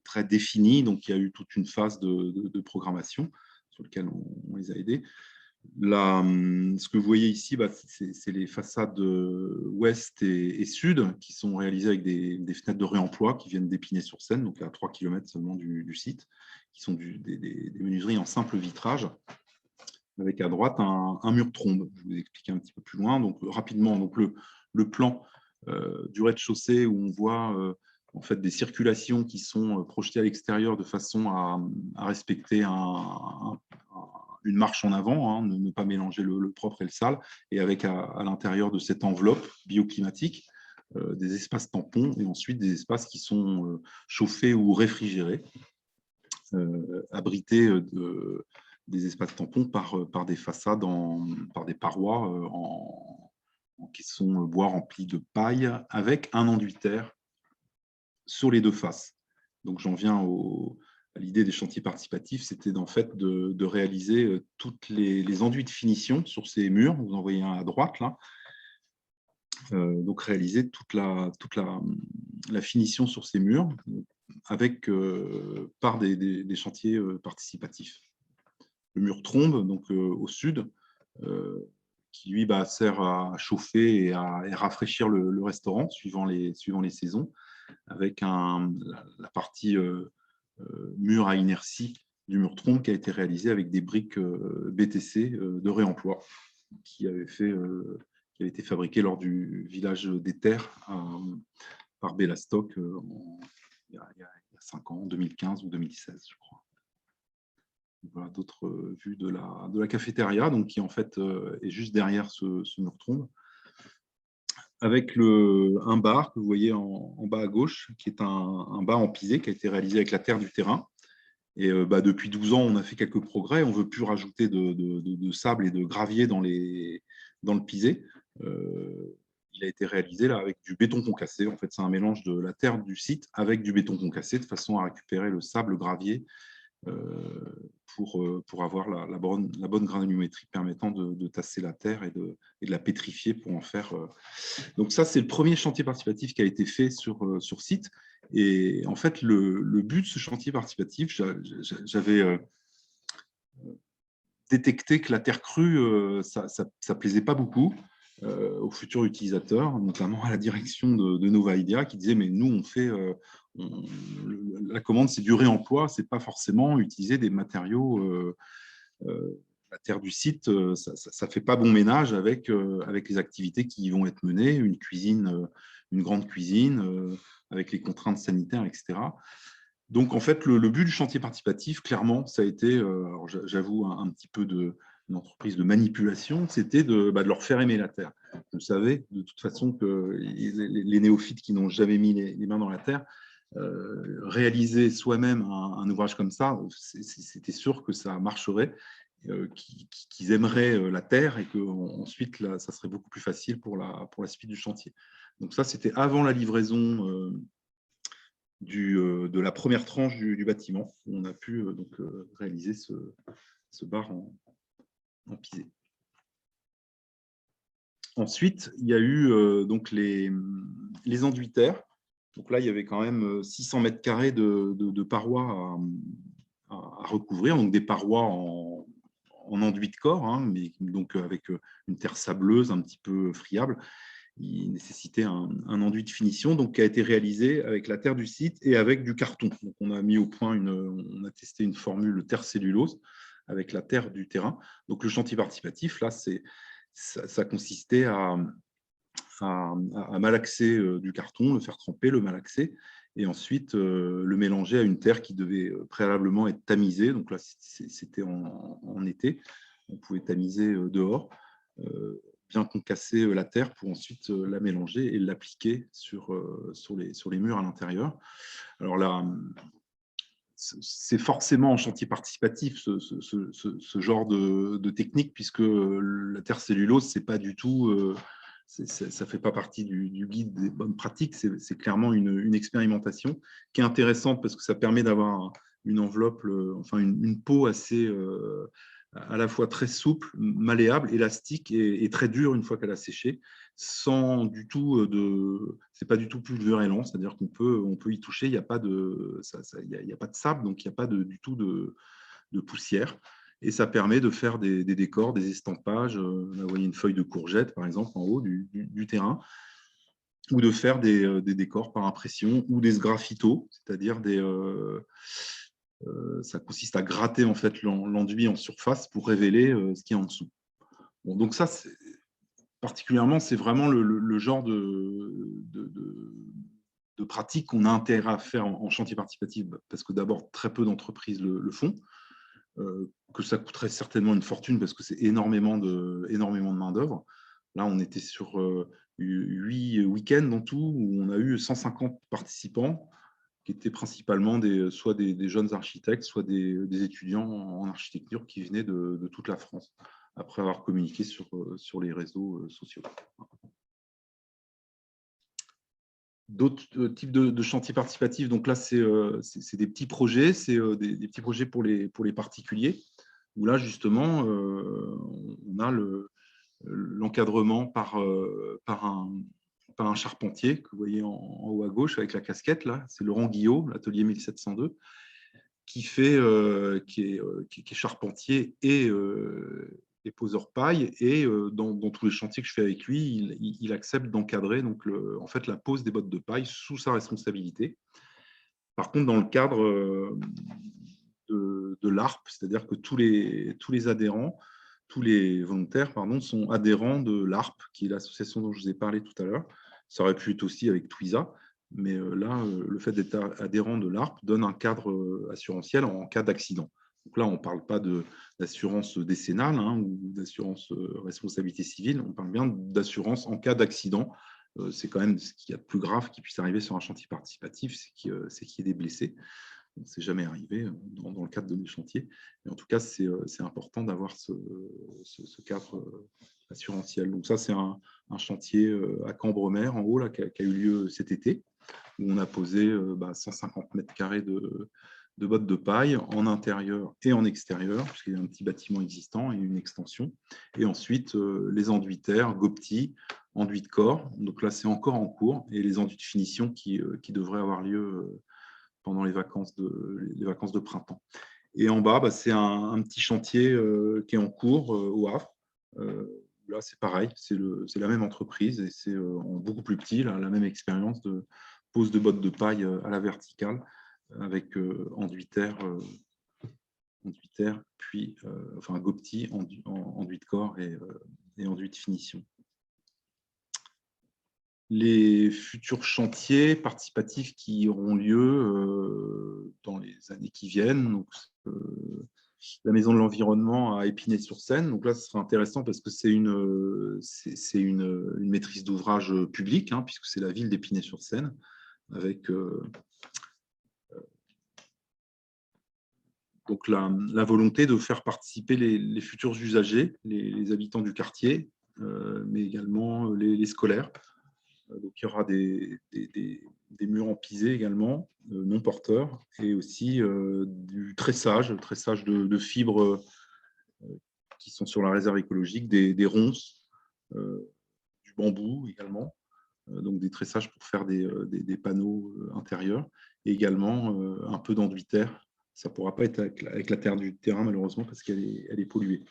très défini, donc il y a eu toute une phase de programmation sur laquelle on les a aidés. Ce que vous voyez ici, c'est les façades ouest et sud qui sont réalisées avec des fenêtres de réemploi qui viennent d'Épinay-sur-Seine, donc à 3 km seulement du site, qui sont des menuiseries en simple vitrage, avec à droite un mur trombe. Je vais vous expliquer un petit peu plus loin. Donc, rapidement, donc le plan du rez-de-chaussée où on voit en fait des circulations qui sont projetées à l'extérieur de façon à respecter une marche en avant, hein, ne pas mélanger le propre et le sale, et avec à l'intérieur de cette enveloppe bioclimatique des espaces tampons et ensuite des espaces qui sont chauffés ou réfrigérés, abrités des espaces tampons par des façades, par des parois en caisson bois remplis de paille, avec un enduit terre sur les 2 faces. Donc j'en viens à l'idée des chantiers participatifs, c'était en fait de réaliser toutes les enduits de finition sur ces murs. Vous en voyez un à droite là. Donc réaliser toute la finition sur ces murs par des chantiers participatifs. Le mur trombe, donc au sud, qui lui sert à chauffer et à rafraîchir le restaurant suivant les saisons, avec la partie mur à inertie du mur trombe qui a été réalisé avec des briques BTC de réemploi. qui avait été fabriqué lors du village des Terres par Bellastock il y a 5 ans, 2015 ou 2016, je crois. Voilà d'autres vues de la cafétéria, donc qui en fait est juste derrière ce mur-trombe, avec un bar que vous voyez en bas à gauche, qui est un bar en pisé qui a été réalisé avec la terre du terrain. Et depuis 12 ans, on a fait quelques progrès. On ne veut plus rajouter de sable et de gravier dans le pisé. Il a été réalisé là, avec du béton concassé. En fait, c'est un mélange de la terre du site avec du béton concassé, de façon à récupérer le sable, le gravier, pour avoir la bonne granulométrie permettant de tasser la terre et de la pétrifier pour en faire. Donc ça, c'est le premier chantier participatif qui a été fait sur site. Et en fait, le but de ce chantier participatif, j'avais détecté que la terre crue, ça ne plaisait pas beaucoup aux futurs utilisateurs, notamment à la direction de Nova Idea, qui disait, mais nous, on fait... la commande, c'est du réemploi, c'est pas forcément utiliser des matériaux. La terre du site, ça fait pas bon ménage avec les activités qui y vont être menées, une cuisine, une grande cuisine, avec les contraintes sanitaires, etc. Donc, en fait, le but du chantier participatif, clairement, ça a été, alors j'avoue, un petit peu une entreprise de manipulation, c'était de leur faire aimer la terre. Vous savez, de toute façon, que les néophytes qui n'ont jamais mis les mains dans la terre, réaliser soi-même un ouvrage comme ça, c'était sûr que ça marcherait, qu'ils aimeraient la terre et qu'ensuite, ça serait beaucoup plus facile pour la suite du chantier. Donc ça, c'était avant la livraison de la première tranche du bâtiment, où on a pu réaliser ce bar en pisé. Ensuite, il y a eu donc les enduits terre. Donc là, il y avait quand même 600 mètres carrés de parois à recouvrir, donc des parois en enduit de corps, hein, mais donc avec une terre sableuse un petit peu friable. Il nécessitait un enduit de finition, donc qui a été réalisé avec la terre du site et avec du carton. Donc on a mis au point on a testé une formule terre cellulose avec la terre du terrain. Donc le chantier participatif, là, ça consistait à malaxer du carton, le faire tremper, le malaxer, et ensuite le mélanger à une terre qui devait préalablement être tamisée. Donc là, c'était en été, on pouvait tamiser dehors, bien concasser la terre pour ensuite la mélanger et l'appliquer sur les murs à l'intérieur. Alors là, c'est forcément en chantier participatif ce genre de technique, puisque la terre cellulose, c'est pas du tout... ça ne fait pas partie du guide des bonnes pratiques, c'est clairement une expérimentation qui est intéressante parce que ça permet d'avoir une enveloppe, enfin une peau assez à la fois très souple, malléable, élastique et très dure une fois qu'elle a séché, sans du tout c'est pas du tout pulvérulent, c'est-à-dire qu'on peut y toucher, il n'y a pas de sable, donc il n'y a pas du tout de poussière. Et ça permet de faire des décors, des estampages. Là, vous voyez une feuille de courgette, par exemple, en haut du terrain, ou de faire des décors par impression, ou des sgraffitos, c'est-à-dire ça consiste à gratter en fait l'enduit en surface pour révéler ce qui est en dessous. Bon, donc ça, particulièrement, c'est vraiment le genre de pratique qu'on a intérêt à faire en chantier participatif, parce que d'abord, très peu d'entreprises le font. Que ça coûterait certainement une fortune parce que c'est énormément de main-d'œuvre. Là, on était sur 8 week-ends en tout, où on a eu 150 participants qui étaient principalement soit des jeunes architectes, soit des étudiants en architecture qui venaient de toute la France, après avoir communiqué sur les réseaux sociaux. D'autres types de chantiers participatifs, donc là, c'est des petits projets, c'est des petits projets pour les particuliers, où là, justement, on a l'encadrement par un charpentier que vous voyez en haut à gauche avec la casquette, là, c'est Laurent Guillot, l'atelier 1702, qui est charpentier et poseur paille, et dans tous les chantiers que je fais avec lui, il accepte d'encadrer donc en fait la pose des bottes de paille sous sa responsabilité. Par contre, dans le cadre de l'ARP, c'est-à-dire que tous les adhérents, tous les volontaires sont adhérents de l'ARP, qui est l'association dont je vous ai parlé tout à l'heure. Ça aurait pu être aussi avec Twiza, mais là, le fait d'être adhérent de l'ARP donne un cadre assurantiel en cas d'accident. Donc là, on ne parle pas d'assurance décennale ou d'assurance responsabilité civile, on parle bien d'assurance en cas d'accident. C'est quand même ce qu'il y a de plus grave qui puisse arriver sur un chantier participatif, c'est qu'il y ait des blessés. Ce n'est jamais arrivé dans le cadre de mes chantiers. Mais en tout cas, c'est important d'avoir ce cadre assurantiel. Donc ça, c'est un chantier à Cambremer, en haut, là, qui a eu lieu cet été, où on a posé 150 mètres carrés de bottes de paille en intérieur et en extérieur, puisqu'il y a un petit bâtiment existant et une extension. Et ensuite, les enduits terre, Gopti, enduits de corps. Donc là, c'est encore en cours. Et les enduits de finition qui devraient avoir lieu pendant les vacances de printemps. Et en bas, c'est un petit chantier qui est en cours au Havre. Là, c'est pareil, c'est la même entreprise et c'est en beaucoup plus petit, là, la même expérience de pose de bottes de paille à la verticale avec enduit terre, puis Gopti, enduit de corps et enduit de finition. Les futurs chantiers participatifs qui auront lieu dans les années qui viennent. Donc, la Maison de l'Environnement à Épinay-sur-Seine. Donc là, ce sera intéressant parce que c'est une maîtrise d'ouvrage publique, puisque c'est la ville d'Épinay-sur-Seine, avec donc la volonté de faire participer les futurs usagers, les habitants du quartier, mais également les scolaires. Donc, il y aura des murs en pisé également, non porteurs, et aussi du tressage de fibres qui sont sur la réserve écologique, des ronces, du bambou également, donc des tressages pour faire des panneaux intérieurs, et également un peu d'enduit terre. Ça ne pourra pas être avec la terre du terrain, malheureusement, parce qu'elle est polluée.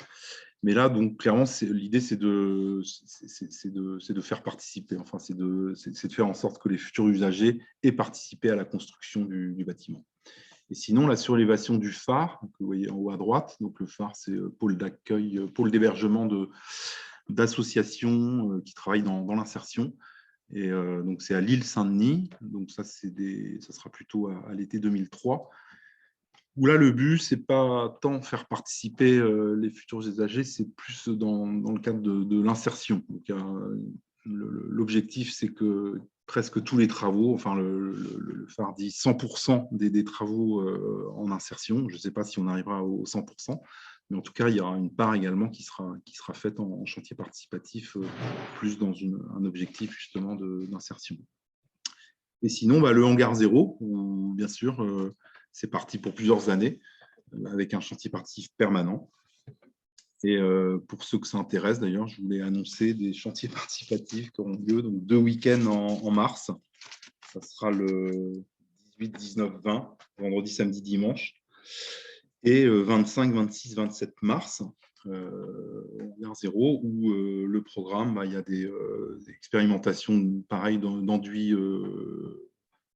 Mais là, donc, clairement, l'idée, c'est de faire participer, enfin, c'est de faire en sorte que les futurs usagers aient participé à la construction du bâtiment. Et sinon, la surélévation du phare, que vous voyez en haut à droite, donc le phare, c'est pôle d'accueil, pôle d'hébergement d'associations qui travaillent dans l'insertion. Et donc, c'est à l'île Saint-Denis. Donc, ça sera plutôt à l'été 2003. Où là, le but, ce n'est pas tant faire participer les futurs usagers, c'est plus dans le cadre de l'insertion. L'objectif, c'est que presque tous les travaux, enfin le phare dit 100% des travaux en insertion. Je ne sais pas si on arrivera au 100%, mais en tout cas, il y aura une part également qui sera faite en chantier participatif, plus dans un objectif justement d'insertion. Et sinon, le hangar zéro, où, bien sûr, c'est parti pour plusieurs années, avec un chantier participatif permanent. Et pour ceux que ça intéresse, d'ailleurs, je voulais annoncer des chantiers participatifs qui auront lieu, donc 2 week-ends en mars. Ça sera le 18, 19, 20, vendredi, samedi, dimanche. Et 25, 26, 27 mars, hangar zéro, où le programme, il y a des expérimentations pareilles d'enduit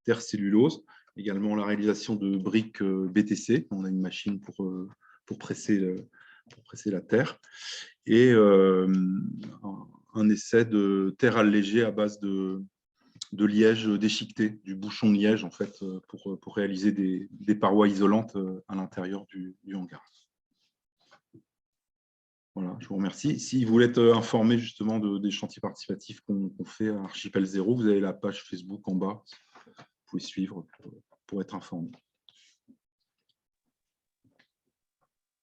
terre cellulose, également la réalisation de briques BTC. On a une machine pour presser la terre, et un essai de terre allégée à base de liège déchiqueté, du bouchon de liège, en fait, pour réaliser des parois isolantes à l'intérieur du hangar. Voilà, je vous remercie. Si vous voulez être informé justement des chantiers participatifs qu'on fait à Archipel Zéro, vous avez la page Facebook en bas. Vous pouvez suivre pour être informé.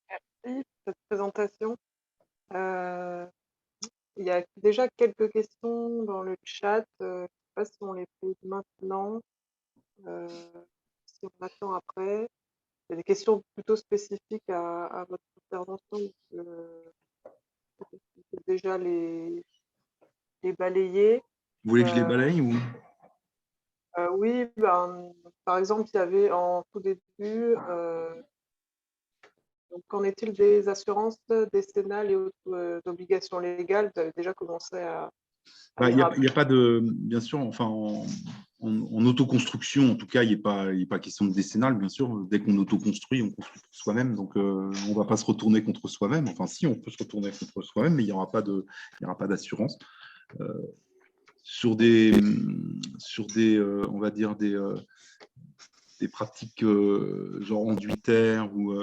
Merci pour cette présentation. Il y a déjà quelques questions dans le chat. Je ne sais pas si on les pose maintenant, si on attend après. Il y a des questions plutôt spécifiques à votre intervention. Je peux déjà les balayer. Vous voulez que je les balaye ou... Oui, par exemple, il y avait en tout début, donc, qu'en est-il des assurances décennales et autres obligations légales? Vous avez déjà commencé à Il n'y a pas de, bien sûr, enfin, en autoconstruction, en tout cas, il n'est pas question de décennale, bien sûr. Dès qu'on autoconstruit, on construit pour soi-même. Donc, on ne va pas se retourner contre soi-même. Enfin, si, on peut se retourner contre soi-même, mais il n'y aura pas d'assurance. Sur des, on va dire, des pratiques genre enduitaires ou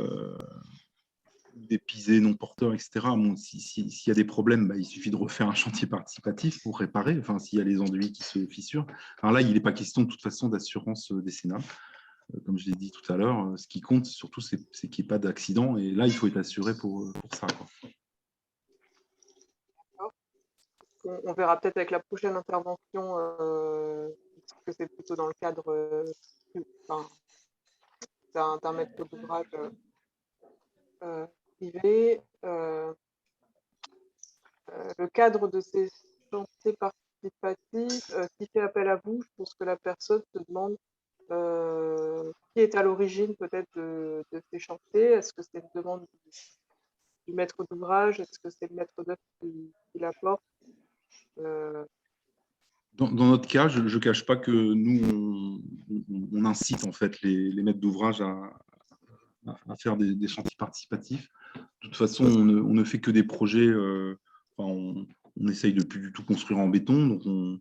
des pisés non porteurs, etc. Bon, s'il y a des problèmes, bah, il suffit de refaire un chantier participatif pour réparer, enfin, s'il y a les enduits qui se fissurent. Alors là, il n'est pas question de toute façon d'assurance décennale. Comme je l'ai dit tout à l'heure, ce qui compte surtout, c'est qu'il n'y ait pas d'accident. Et là, il faut être assuré pour ça, quoi. On verra peut-être avec la prochaine intervention, que c'est plutôt dans le cadre d'un maître d'ouvrage privé. Le cadre de ces chantiers participatifs, qui fait appel à vous, je pense que la personne se demande qui est à l'origine peut-être de ces chantiers. Est-ce que c'est une demande du maître d'ouvrage? Est-ce que c'est le maître d'œuvre qui l'apporte? Dans notre cas, je ne cache pas que nous, on incite en fait les maîtres d'ouvrage à faire des chantiers participatifs. De toute façon, on ne fait que des projets. On essaye de plus du tout construire en béton, donc on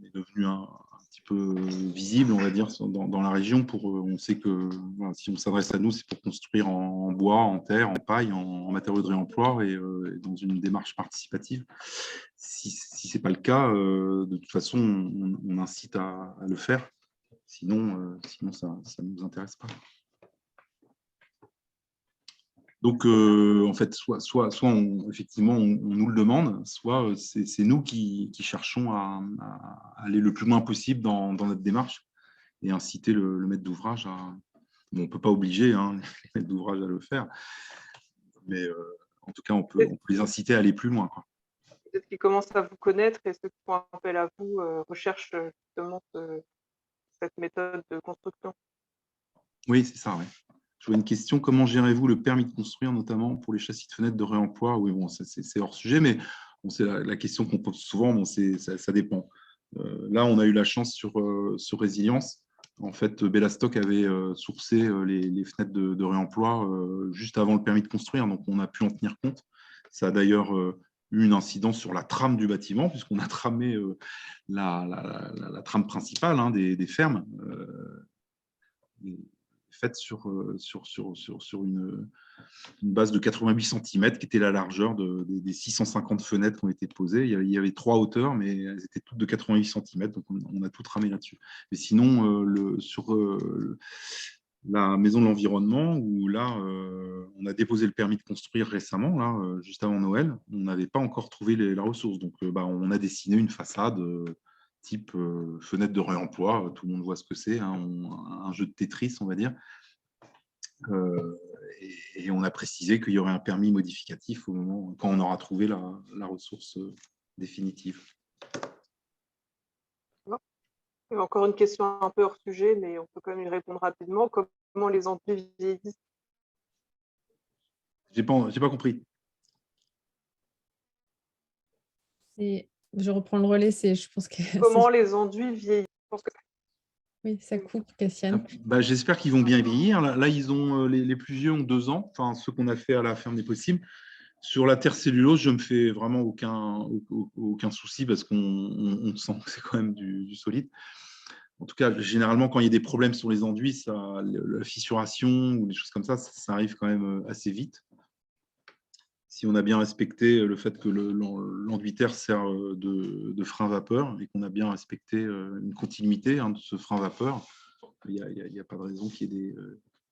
est devenu un petit peu visible, on va dire, dans la région. On sait que voilà, si on s'adresse à nous, c'est pour construire en bois, en terre, en paille, en matériaux de réemploi et dans une démarche participative. Si ce n'est pas le cas, de toute façon, on incite à le faire. Sinon ça ne nous intéresse pas. Donc, en fait, soit effectivement, on nous le demande, soit c'est nous qui cherchons à aller le plus loin possible dans notre démarche et inciter le maître d'ouvrage à… Bon, on ne peut pas obliger les maîtres d'ouvrage à le faire, mais en tout cas, on peut les inciter à aller plus loin, quoi. Peut-être qu'ils commencent à vous connaître et ceux qui font appel à vous recherchent justement cette méthode de construction. Oui, c'est ça, oui. Je vois une question, comment gérez-vous le permis de construire, notamment pour les châssis de fenêtres de réemploi? Oui, bon, c'est hors sujet, mais bon, c'est la question qu'on pose souvent, bon, ça dépend. Là, on a eu la chance sur Résilience. En fait, Bellastock avait sourcé les fenêtres de réemploi juste avant le permis de construire, donc on a pu en tenir compte. Ça a d'ailleurs eu une incidence sur la trame du bâtiment, puisqu'on a tramé la trame principale des fermes. Faite sur une base de 88 cm, qui était la largeur des 650 fenêtres qui ont été posées. Il y avait 3 hauteurs, mais elles étaient toutes de 88 cm, donc on a tout tramé là-dessus. Mais sinon, sur la maison de l'environnement, où là, on a déposé le permis de construire récemment, là, juste avant Noël, on n'avait pas encore trouvé la ressource. Donc, on a dessiné une façade type fenêtre de réemploi, tout le monde voit ce que c'est, un jeu de Tetris, on va dire. Et on a précisé qu'il y aurait un permis modificatif au moment quand on aura trouvé la ressource définitive. Et encore une question un peu hors sujet, mais on peut quand même y répondre rapidement. Comment les enduits vieillissent? J'ai pas compris. Je reprends le relais, je pense que… Comment les enduits vieillissent? Oui, ça coupe, Cassiane. J'espère qu'ils vont bien vieillir. Là ils ont, les plus vieux ont 2 ans, enfin ceux qu'on a fait à la ferme des possibles. Sur la terre cellulose, je ne me fais vraiment aucun souci parce qu'on sent que c'est quand même du solide. En tout cas, généralement, quand il y a des problèmes sur les enduits, la fissuration ou des choses comme ça arrive quand même assez vite. Si on a bien respecté le fait que l'enduitaire sert de frein vapeur et qu'on a bien respecté une continuité de ce frein vapeur, il n'y a pas de raison qu'il y ait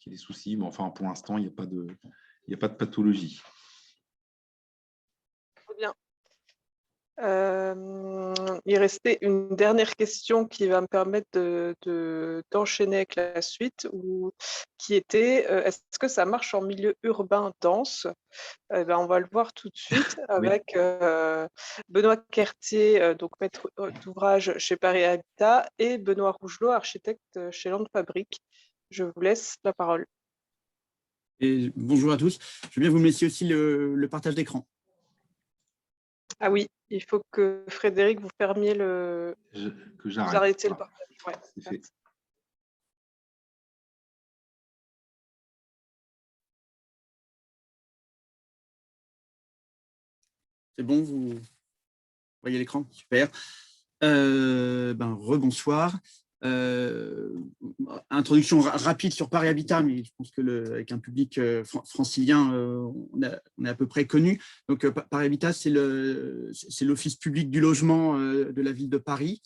des soucis. Mais enfin, pour l'instant, il n'y a pas de pathologie. Très bien. Il restait une dernière question qui va me permettre d'enchaîner avec la suite, qui était est-ce que ça marche en milieu urbain dense? On va le voir tout de suite avec Benoît Quertier, donc maître d'ouvrage chez Paris Habitat, et Benoît Rougelot, architecte chez Land Fabrique. Je vous laisse la parole. Et bonjour à tous. Je veux bien vous me laisser aussi le partage d'écran. Ah oui, il faut que Frédéric, vous fermiez le... Que Vous j'arrête. arrêtez le Voilà, partage. Ouais, c'est fait. C'est bon, vous voyez l'écran? Super. Rebonsoir. Introduction rapide sur Paris Habitat, mais je pense que avec un public francilien, on est à peu près connu. Donc, Paris Habitat, c'est l'office public du logement de la ville de Paris.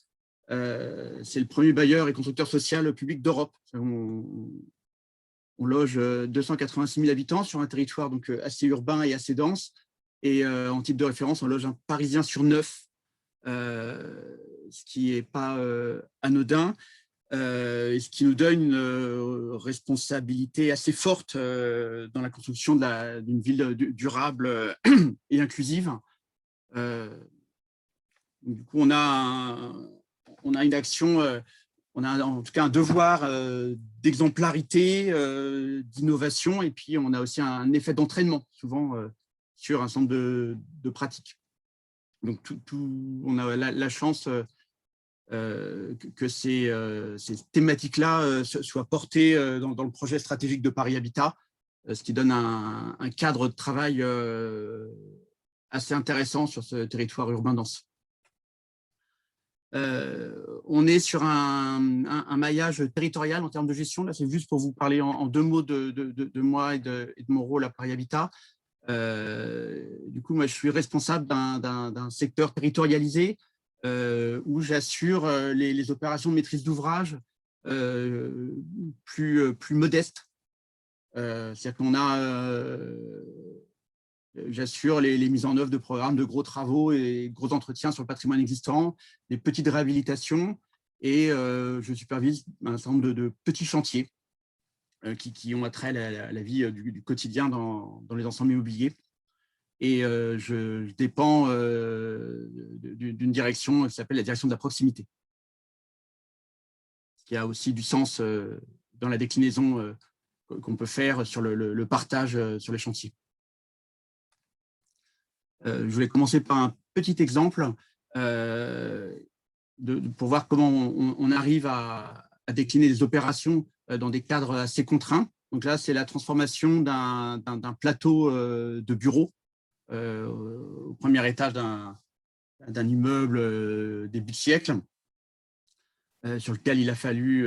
C'est le premier bailleur et constructeur social public d'Europe. On loge 286 000 habitants sur un territoire donc assez urbain et assez dense. Et en type de référence, on loge un Parisien sur 9, ce qui n'est pas anodin, et ce qui nous donne une responsabilité assez forte dans la construction d'une ville durable et inclusive. Du coup, on a une action, on a en tout cas un devoir d'exemplarité, d'innovation, et puis on a aussi un effet d'entraînement, souvent sur un centre de pratique. Donc, on a la chance que ces thématiques-là soient portées dans le projet stratégique de Paris Habitat, ce qui donne un cadre de travail assez intéressant sur ce territoire urbain dense. On est sur un maillage territorial en termes de gestion. Là, c'est juste pour vous parler en 2 mots de moi et de mon rôle à Paris Habitat. Du coup, moi, je suis responsable d'un secteur territorialisé où j'assure les opérations de maîtrise d'ouvrage plus modestes. C'est-à-dire qu'on j'assure les mises en œuvre de programmes de gros travaux et gros entretiens sur le patrimoine existant, des petites réhabilitations, et je supervise un certain nombre de petits chantiers qui ont attrait à la vie du quotidien dans les ensembles immobiliers. Et je dépends d'une direction qui s'appelle la direction de la proximité, ce qui a aussi du sens dans la déclinaison qu'on peut faire sur le partage sur les chantiers. Je voulais commencer par un petit exemple pour voir comment on arrive à décliner des opérations dans des cadres assez contraints. Donc là, c'est la transformation d'un plateau de bureau au premier étage d'un immeuble début de siècle, sur lequel il a fallu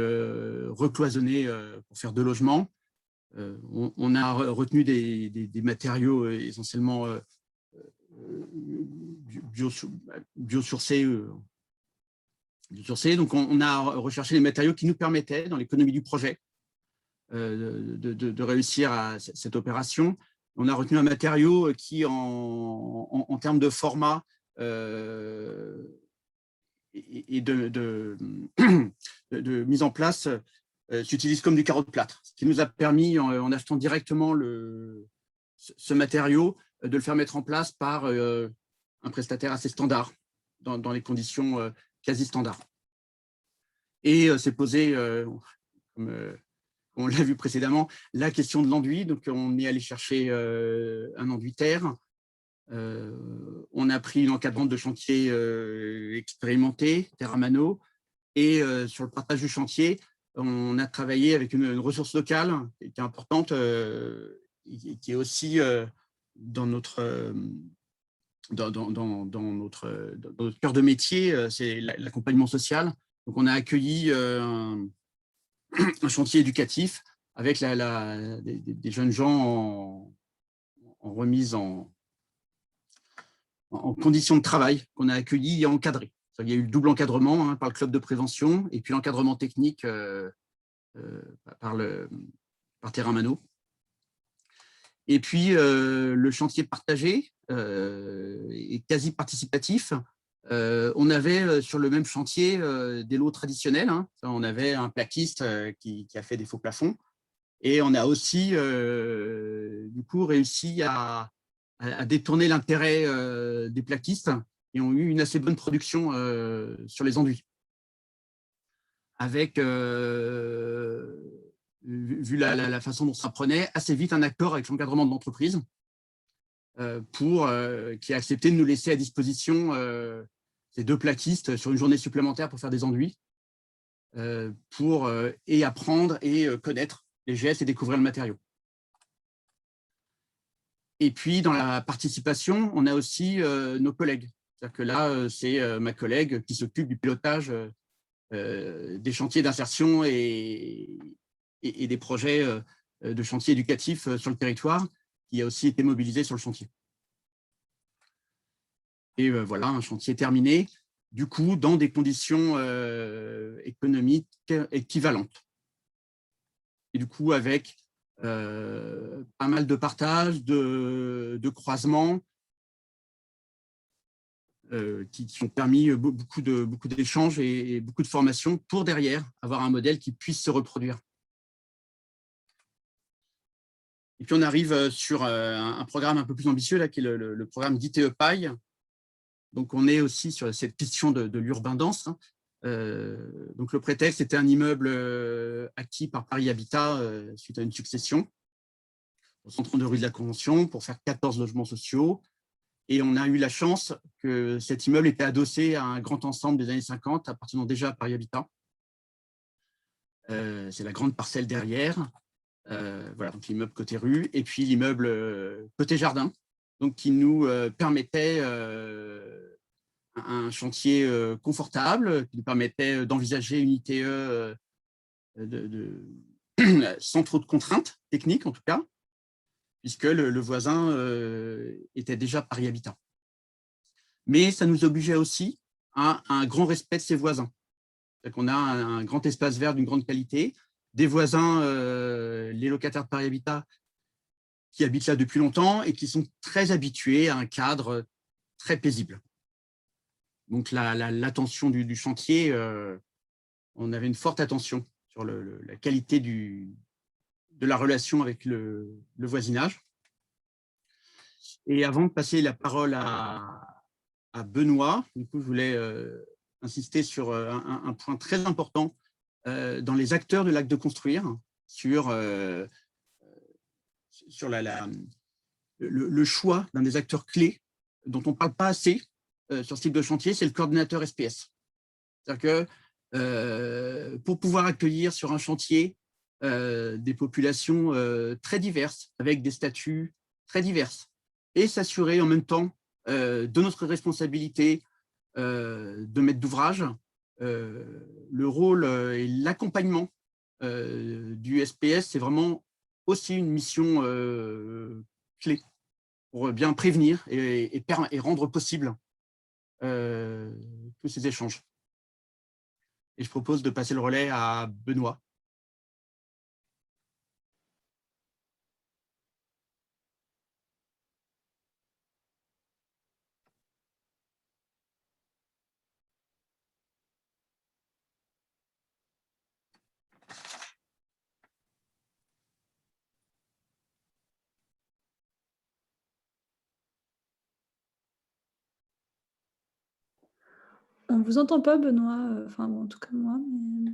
recloisonner pour faire 2 logements. On a retenu des matériaux essentiellement biosourcés. Donc, on a recherché les matériaux qui nous permettaient, dans l'économie du projet, de réussir à cette opération. On a retenu un matériau qui, en termes de format et de mise en place, s'utilise comme du carreau de plâtre, ce qui nous a permis, en achetant directement ce matériau, de le faire mettre en place par un prestataire assez standard, dans les conditions quasi standards. Et c'est posé, comme on l'a vu précédemment, la question de l'enduit. Donc, on est allé chercher un enduit terre. On a pris une encadrante de chantier expérimentée, Terramano, et sur le partage du chantier, on a travaillé avec une ressource locale qui est importante, qui est aussi dans notre cœur de métier, c'est l'accompagnement social. Donc, on a accueilli un chantier éducatif avec des jeunes gens en remise en conditions de travail, qu'on a accueillis et encadrés. Il y a eu le double encadrement par le club de prévention, et puis l'encadrement technique par Terramano. Et puis, le chantier partagé et quasi participatif, on avait sur le même chantier des lots traditionnels. On avait un plaquiste qui a fait des faux plafonds, et on a aussi du coup réussi à détourner l'intérêt des plaquistes, et ont eu une assez bonne production sur les enduits. Avec, vu la façon dont ça prenait, assez vite un accord avec l'encadrement de l'entreprise, qui a accepté de nous laisser à disposition ces 2 plaquistes sur une journée supplémentaire pour faire des enduits, et apprendre et connaître les gestes et découvrir le matériau. Et puis, dans la participation, on a aussi nos collègues. C'est-à-dire que là, c'est ma collègue qui s'occupe du pilotage des chantiers d'insertion et des projets de chantiers éducatifs sur le territoire, qui a aussi été mobilisé sur le chantier. Et voilà, un chantier terminé, du coup, dans des conditions économiques équivalentes. Et du coup, avec pas mal de partage, de croisements, qui ont permis beaucoup d'échanges et beaucoup de formations pour derrière avoir un modèle qui puisse se reproduire. Et puis on arrive sur un programme un peu plus ambitieux, là, qui est le programme d'ITE Paille. Donc on est aussi sur cette question de l'urbain dense. Hein. Donc le prétexte était un immeuble acquis par Paris Habitat suite à une succession au centre de rue de la Convention pour faire 14 logements sociaux. Et on a eu la chance que cet immeuble était adossé à un grand ensemble des années 50, appartenant déjà à Paris Habitat. C'est la grande parcelle derrière. Voilà, donc l'immeuble côté rue. Et puis l'immeuble côté jardin, donc qui nous permettait un chantier confortable, qui nous permettait d'envisager une ITE sans trop de contraintes techniques, en tout cas, puisque le voisin était déjà Paris Habitat. Mais ça nous obligeait aussi à un grand respect de ses voisins. C'est-à-dire qu'on a un grand espace vert d'une grande qualité, des voisins, les locataires de Paris Habitat, qui habitent là depuis longtemps et qui sont très habitués à un cadre très paisible. Donc l'attention du chantier, on avait une forte attention sur la qualité de la relation avec le voisinage. Et avant de passer la parole à Benoît, du coup, je voulais insister sur un point très important dans les acteurs de l'acte de construire, sur le choix d'un des acteurs clés dont on ne parle pas assez sur ce type de chantier, c'est le coordinateur SPS. C'est-à-dire que pour pouvoir accueillir sur un chantier des populations très diverses, avec des statuts très diverses, et s'assurer en même temps de notre responsabilité de maître d'ouvrage, le rôle et l'accompagnement du SPS, c'est vraiment aussi une mission clé pour bien prévenir et rendre possible tous ces échanges. Et je propose de passer le relais à Benoît. On ne vous entend pas, Benoît. Enfin, bon, en tout cas, moi. Mais...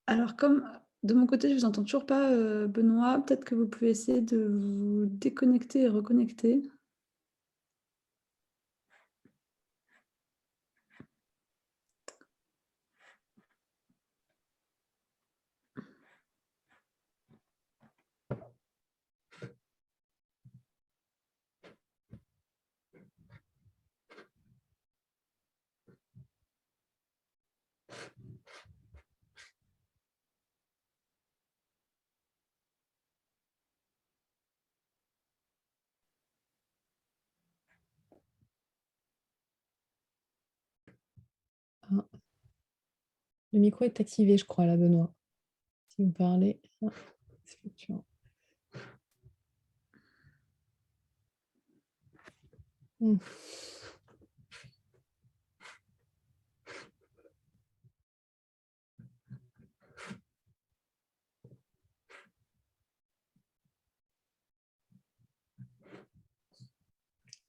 Alors, comme de mon côté, je ne vous entends toujours pas, Benoît, peut-être que vous pouvez essayer de vous déconnecter et reconnecter. Le micro est activé, je crois, là, Benoît. Si vous parlez. Ah, c'est fluctuant. Hmm.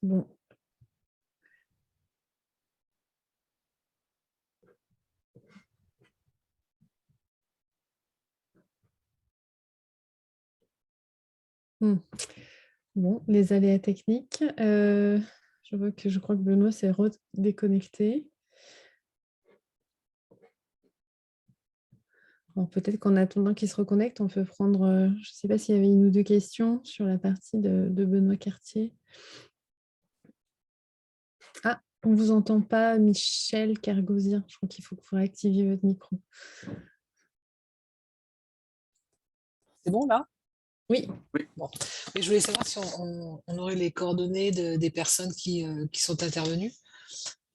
Bon. Hmm. Bon, les aléas techniques. Je crois que Benoît s'est redéconnecté. Alors, peut-être qu'en attendant qu'il se reconnecte, on peut prendre, je ne sais pas s'il y avait une ou deux questions sur la partie de Benoît Cartier. Ah, on ne vous entend pas, Michel Kergosian. Je crois qu'il faut que vous réactiviez votre micro. C'est bon là? Oui. Bon. Mais je voulais savoir si on aurait les coordonnées des personnes qui sont intervenues.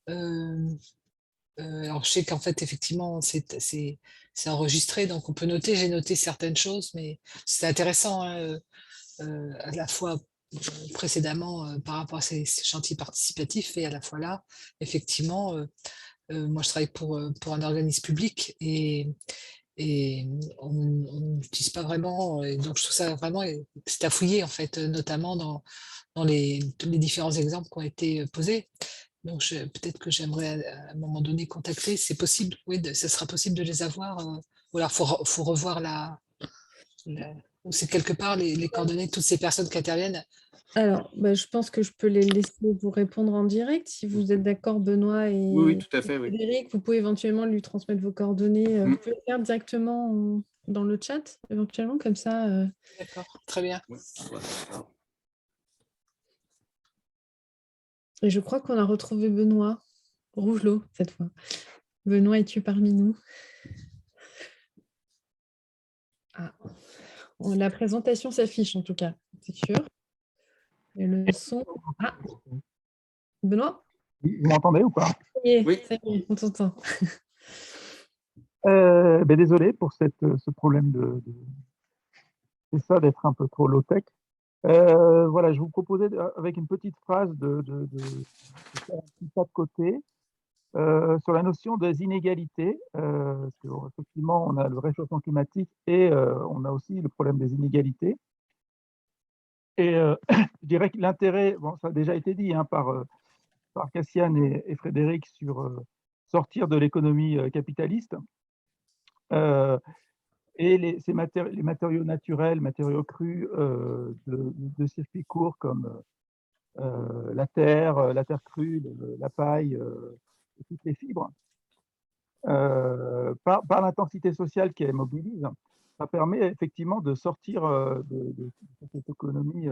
Alors je sais qu'en fait, effectivement, c'est enregistré, donc on peut noter. J'ai noté certaines choses, mais c'est intéressant, hein, à la fois précédemment par rapport à ces chantiers participatifs et à la fois là, effectivement, moi je travaille pour un organisme public et on n'utilise pas vraiment, et donc je trouve ça vraiment, c'est à fouiller en fait, notamment dans les différents exemples qui ont été posés. Donc peut-être que j'aimerais à un moment donné contacter, c'est possible, oui, ça sera possible de les avoir, ou alors faut revoir ou c'est quelque part les coordonnées de toutes ces personnes qui interviennent. Alors, je pense que je peux les laisser vous répondre en direct. Si vous êtes d'accord, Benoît Oui, et tout à fait, oui. Frédéric, vous pouvez éventuellement lui transmettre vos coordonnées. Vous pouvez le faire directement dans le chat, éventuellement, comme ça. D'accord, très bien. Et je crois qu'on a retrouvé Benoît Rougelot cette fois. Benoît, es-tu parmi nous? Ah. La présentation s'affiche en tout cas, c'est sûr. Et le son. Ah, Benoît? Vous m'entendez ou pas? Oui. Ça y est, on t'entend. Désolé pour ce problème c'est ça d'être un peu trop low-tech. Voilà, je vous proposais avec une petite phrase de faire un petit pas de côté sur la notion des inégalités. Parce qu'effectivement, on a le réchauffement climatique et on a aussi le problème des inégalités. Et je dirais que l'intérêt, bon, ça a déjà été dit hein, par Cassiane et Frédéric sur sortir de l'économie capitaliste. Et les matériaux naturels, matériaux crus de circuits courts comme la terre crue, la paille, et toutes les fibres, par l'intensité sociale qui les mobilise, ça permet effectivement de sortir de cette économie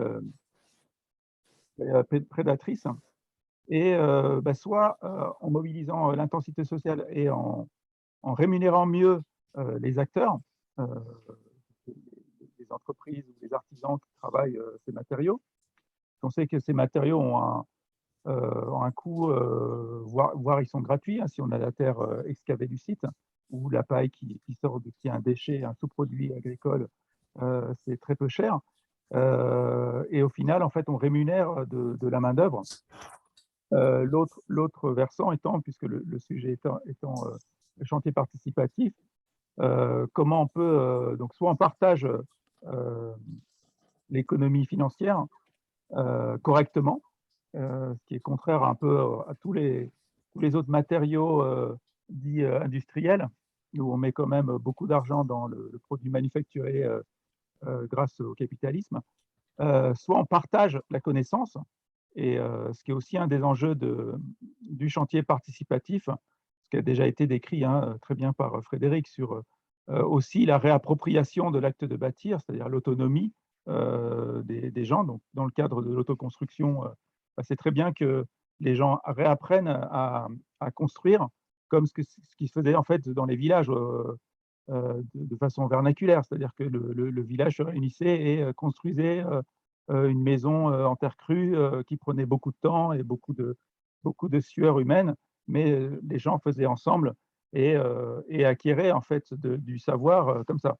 prédatrice et soit en mobilisant l'intensité sociale et en rémunérant mieux les acteurs, les entreprises ou les artisans qui travaillent ces matériaux. On sait que ces matériaux ont un coût, voire ils sont gratuits hein, si on a la terre excavée du site, ou la paille qui sort qui est un déchet, un sous-produit agricole, c'est très peu cher. Et au final, en fait, on rémunère de la main-d'œuvre. L'autre versant étant, puisque le sujet étant le chantier participatif, comment on peut, donc soit on partage l'économie financière correctement, ce qui est contraire un peu à tous les autres matériaux dits industriels, où on met quand même beaucoup d'argent dans le produit manufacturé grâce au capitalisme. Soit on partage la connaissance, et ce qui est aussi un des enjeux du chantier participatif, ce qui a déjà été décrit hein, très bien par Frédéric, sur aussi la réappropriation de l'acte de bâtir, c'est-à-dire l'autonomie des gens. Donc, dans le cadre de l'autoconstruction, c'est très bien que les gens réapprennent à construire comme ce qui se faisait en fait dans les villages de façon vernaculaire, c'est-à-dire que le village se réunissait et construisait une maison en terre crue qui prenait beaucoup de temps et beaucoup de sueur humaine, mais les gens faisaient ensemble et acquérir en fait du savoir comme ça.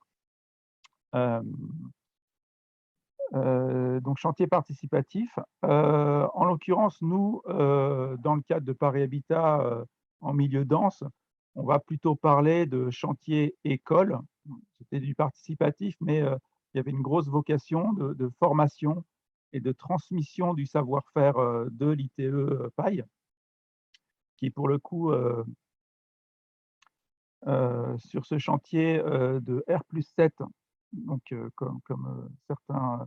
Donc chantier participatif. En l'occurrence, nous, dans le cadre de Paris Habitat en milieu dense, on va plutôt parler de chantier école. C'était du participatif, mais il y avait une grosse vocation de formation et de transmission du savoir-faire de l'ITE Paille, qui pour le coup, sur ce chantier de R+7, donc comme certains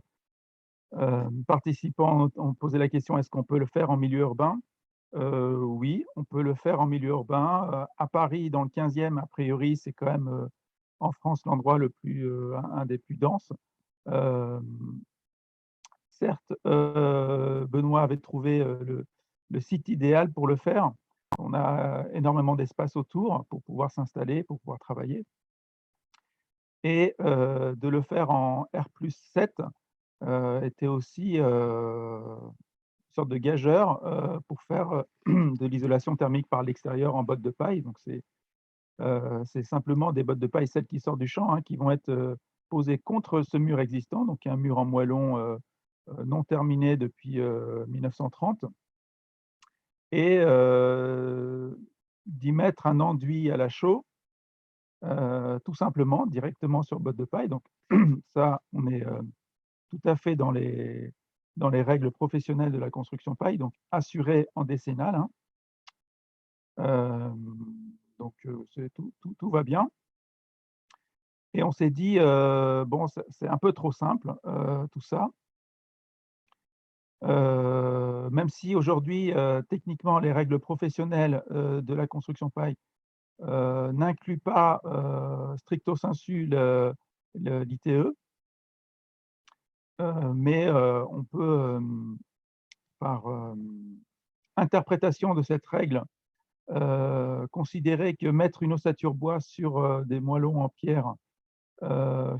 participants ont posé la question, est-ce qu'on peut le faire en milieu urbain? Oui, on peut le faire en milieu urbain. À Paris, dans le 15e, a priori, c'est quand même en France l'endroit un des plus denses. Certes, Benoît avait trouvé le site idéal pour le faire. On a énormément d'espace autour pour pouvoir s'installer, pour pouvoir travailler. Et de le faire en R+7 était aussi une sorte de gageur pour faire de l'isolation thermique par l'extérieur en bottes de paille. Donc, c'est simplement des bottes de paille, celles qui sortent du champ, hein, qui vont être posées contre ce mur existant, donc un mur en moellon non terminé depuis 1930, et d'y mettre un enduit à la chaux, tout simplement, directement sur bottes de paille. Donc ça, on est tout à fait dans les règles professionnelles de la construction paille, donc assuré en décennale, hein. Donc tout va bien. Et on s'est dit, bon, c'est un peu trop simple, tout ça. Même si aujourd'hui, techniquement, les règles professionnelles de la construction paille n'incluent pas stricto sensu l'ITE, mais on peut, par interprétation de cette règle, considérer que mettre une ossature bois sur des moellons en pierre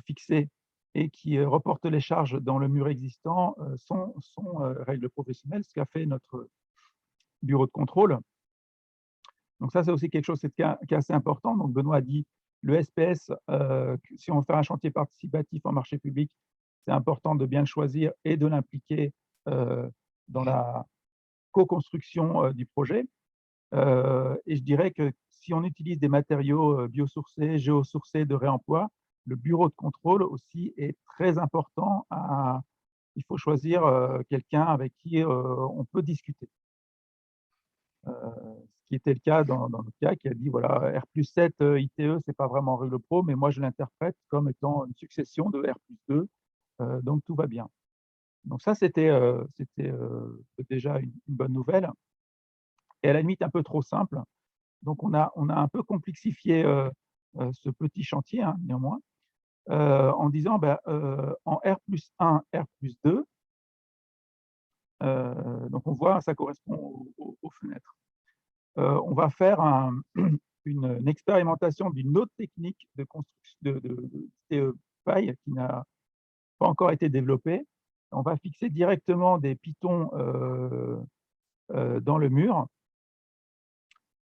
fixés et qui reportent les charges dans le mur existant sont règles professionnelles, ce qu'a fait notre bureau de contrôle. Donc ça, c'est aussi quelque chose qui est assez important. Donc Benoît a dit, le SPS, si on fait un chantier participatif en marché public, c'est important de bien le choisir et de l'impliquer dans la co-construction du projet. Et je dirais que si on utilise des matériaux biosourcés, géosourcés de réemploi, le bureau de contrôle aussi est très important. Il faut choisir quelqu'un avec qui on peut discuter. Ce qui était le cas dans notre cas, qui a dit voilà, R+7 ITE, c'est pas vraiment règle pro, mais moi je l'interprète comme étant une succession de R+2, donc tout va bien. Donc ça, c'était déjà une bonne nouvelle, et à la limite un peu trop simple. Donc on a un peu complexifié ce petit chantier, hein, néanmoins, en disant en R+1, R+2, donc on voit, ça correspond aux fenêtres. On va faire une expérimentation d'une autre technique de construction de paille qui n'a pas encore été développée. On va fixer directement des pitons dans le mur.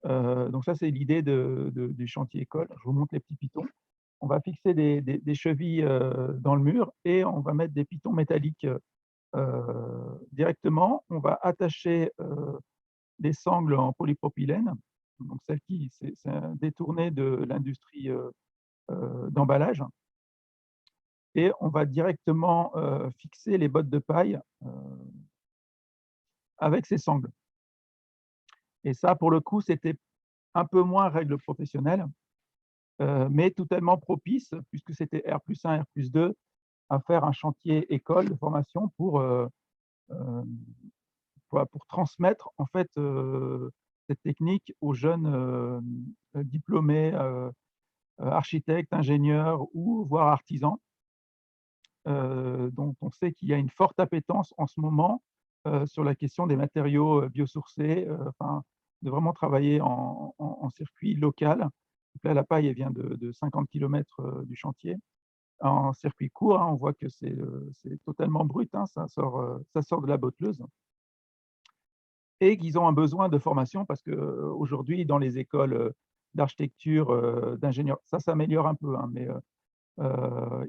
Donc ça, c'est l'idée du chantier école. Je vous montre les petits pitons. On va fixer des chevilles dans le mur et on va mettre des pitons métalliques directement. On va attacher des sangles en polypropylène. Donc celle qui c'est détourné de l'industrie d'emballage. Et on va directement fixer les bottes de paille avec ces sangles. Et ça, pour le coup, c'était un peu moins règle professionnelle, mais totalement propice, puisque c'était R+1, R+2, à faire un chantier école de formation pour transmettre en fait cette technique aux jeunes diplômés, architectes, ingénieurs ou voire artisans, dont on sait qu'il y a une forte appétence en ce moment sur la question des matériaux biosourcés, de vraiment travailler en circuit local. Donc là, la paille elle vient de 50 km du chantier. En circuit court, hein, on voit que c'est totalement brut, hein, ça sort de la botteleuse. Et qu'ils ont un besoin de formation parce qu'aujourd'hui, dans les écoles d'architecture, d'ingénieurs. Ça s'améliore un peu, hein, mais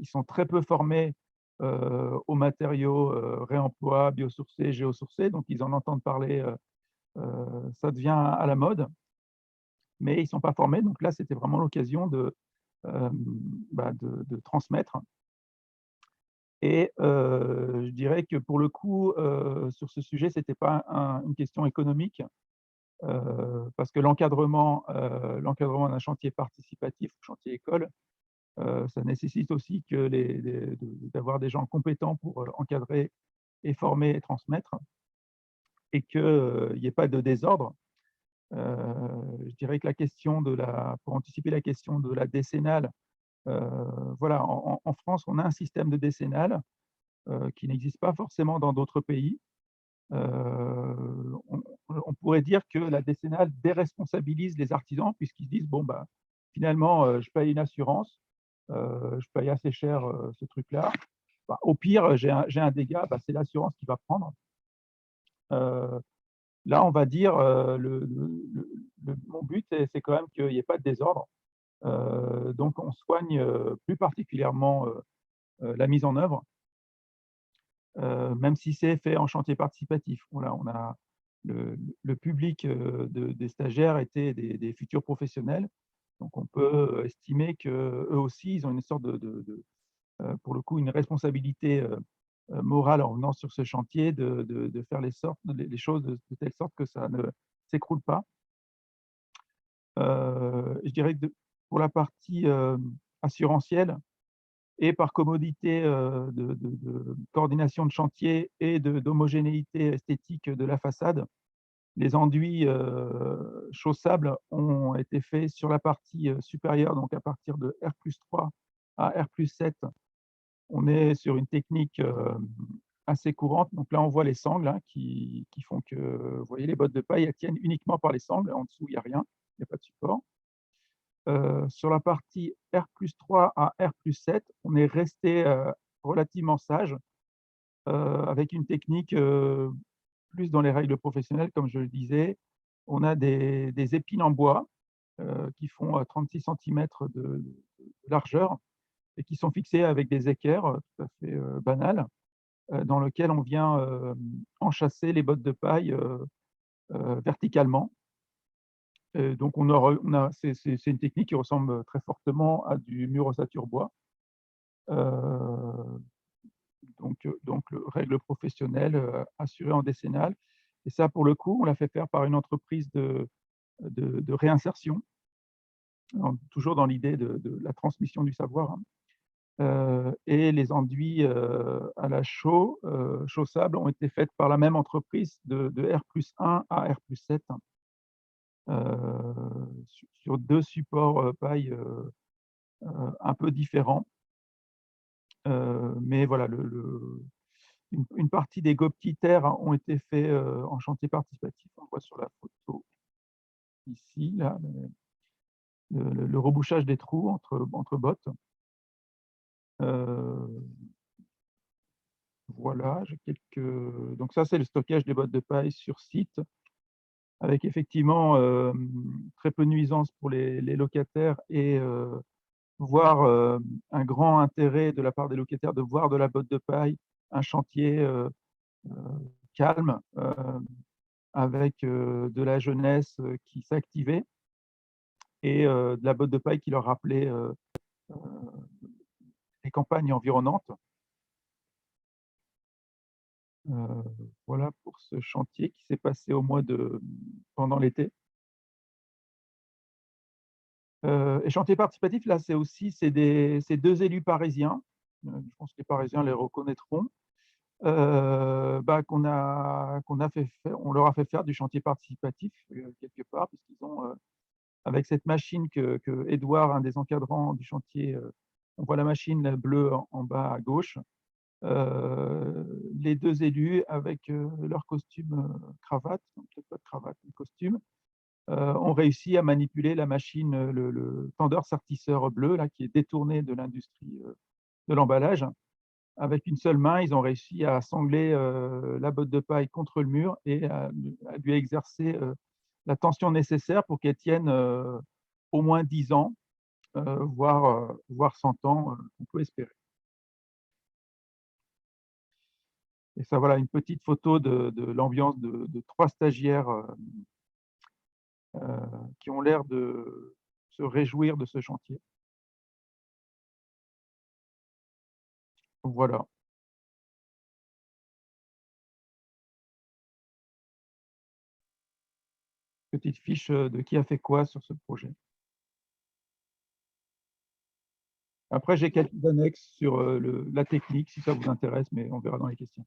ils sont très peu formés aux matériaux réemploi, biosourcés, géosourcés, donc ils en entendent parler, ça devient à la mode, mais ils ne sont pas formés. Donc là, c'était vraiment l'occasion de transmettre. Et je dirais que pour le coup, sur ce sujet, ce n'était pas une question économique, parce que l'encadrement d'un chantier participatif ou chantier école, ça nécessite aussi d'avoir des gens compétents pour encadrer et former et transmettre, et qu'il n'y ait pas de désordre. Je dirais que pour anticiper la question de la décennale, voilà, en France, on a un système de décennale qui n'existe pas forcément dans d'autres pays. On pourrait dire que la décennale déresponsabilise les artisans, puisqu'ils se disent, bon, bah, finalement, je paye une assurance, je paye assez cher ce truc-là. Bah, au pire, j'ai un dégât, bah, c'est l'assurance qui va prendre. Là, on va dire, mon but, c'est quand même qu'il n'y ait pas de désordre. Donc, on soigne plus particulièrement la mise en œuvre, même si c'est fait en chantier participatif. Voilà, on a le public des stagiaires étaient des futurs professionnels. Donc, on peut estimer qu'eux aussi, ils ont une sorte pour le coup, une responsabilité morale en venant sur ce chantier de faire les choses de telle sorte que ça ne s'écroule pas. Je dirais que pour la partie assurantielle et par commodité de coordination de chantier et d'homogénéité esthétique de la façade, les enduits chaussables ont été faits sur la partie supérieure, donc à partir de R+3 à R+7. On est sur une technique assez courante. Donc là, on voit les sangles hein, qui font que, vous voyez, les bottes de paille, elles tiennent uniquement par les sangles. En dessous, il n'y a rien, il n'y a pas de support. Sur la partie R+3 à R+7, on est resté relativement sage avec une technique plus dans les règles professionnelles, comme je le disais. On a des épines en bois qui font 36 cm de largeur et qui sont fixées avec des équerres tout à fait banales, dans lequel on vient enchasser les bottes de paille verticalement. Donc, c'est une technique qui ressemble très fortement à du mur ossature bois. Donc règle professionnelle assurée en décennale. Et ça, pour le coup, on l'a fait faire par une entreprise de réinsertion, toujours dans l'idée de la transmission du savoir. Hein. Et les enduits à la chaussable ont été faits par la même entreprise de R+1 à R+7 sur deux supports paille un peu différents. Mais voilà, une partie des goptitaires ont été faits en chantier participatif. On voit sur la photo ici, là, le rebouchage des trous entre bottes. Voilà, j'ai quelques. Donc ça, c'est le stockage des bottes de paille sur site, avec effectivement très peu de nuisances pour les locataires et voire un grand intérêt de la part des locataires de voir de la botte de paille un chantier calme, avec de la jeunesse qui s'activait et de la botte de paille qui leur rappelait les campagnes environnantes. Voilà pour ce chantier qui s'est passé pendant l'été. Et chantier participatif, là, c'est deux élus parisiens, je pense que les Parisiens les reconnaîtront, on leur a fait faire du chantier participatif quelque part, puisqu'ils ont, avec cette machine que Édouard, un des encadrants du chantier, on voit la machine bleue en bas à gauche, les deux élus avec leur costume cravate, peut-être pas de cravate, mais costume, ont réussi à manipuler la machine, le tendeur sertisseur bleu, là, qui est détourné de l'industrie de l'emballage. Avec une seule main, ils ont réussi à sangler la botte de paille contre le mur et à lui exercer la tension nécessaire pour qu'elle tienne au moins 10 ans, voire 100 ans, on peut espérer. Et ça, voilà une petite photo de l'ambiance de 3 stagiaires qui ont l'air de se réjouir de ce chantier. Donc voilà. Petite fiche de qui a fait quoi sur ce projet. Après, j'ai quelques annexes sur la technique, si ça vous intéresse, mais on verra dans les questions.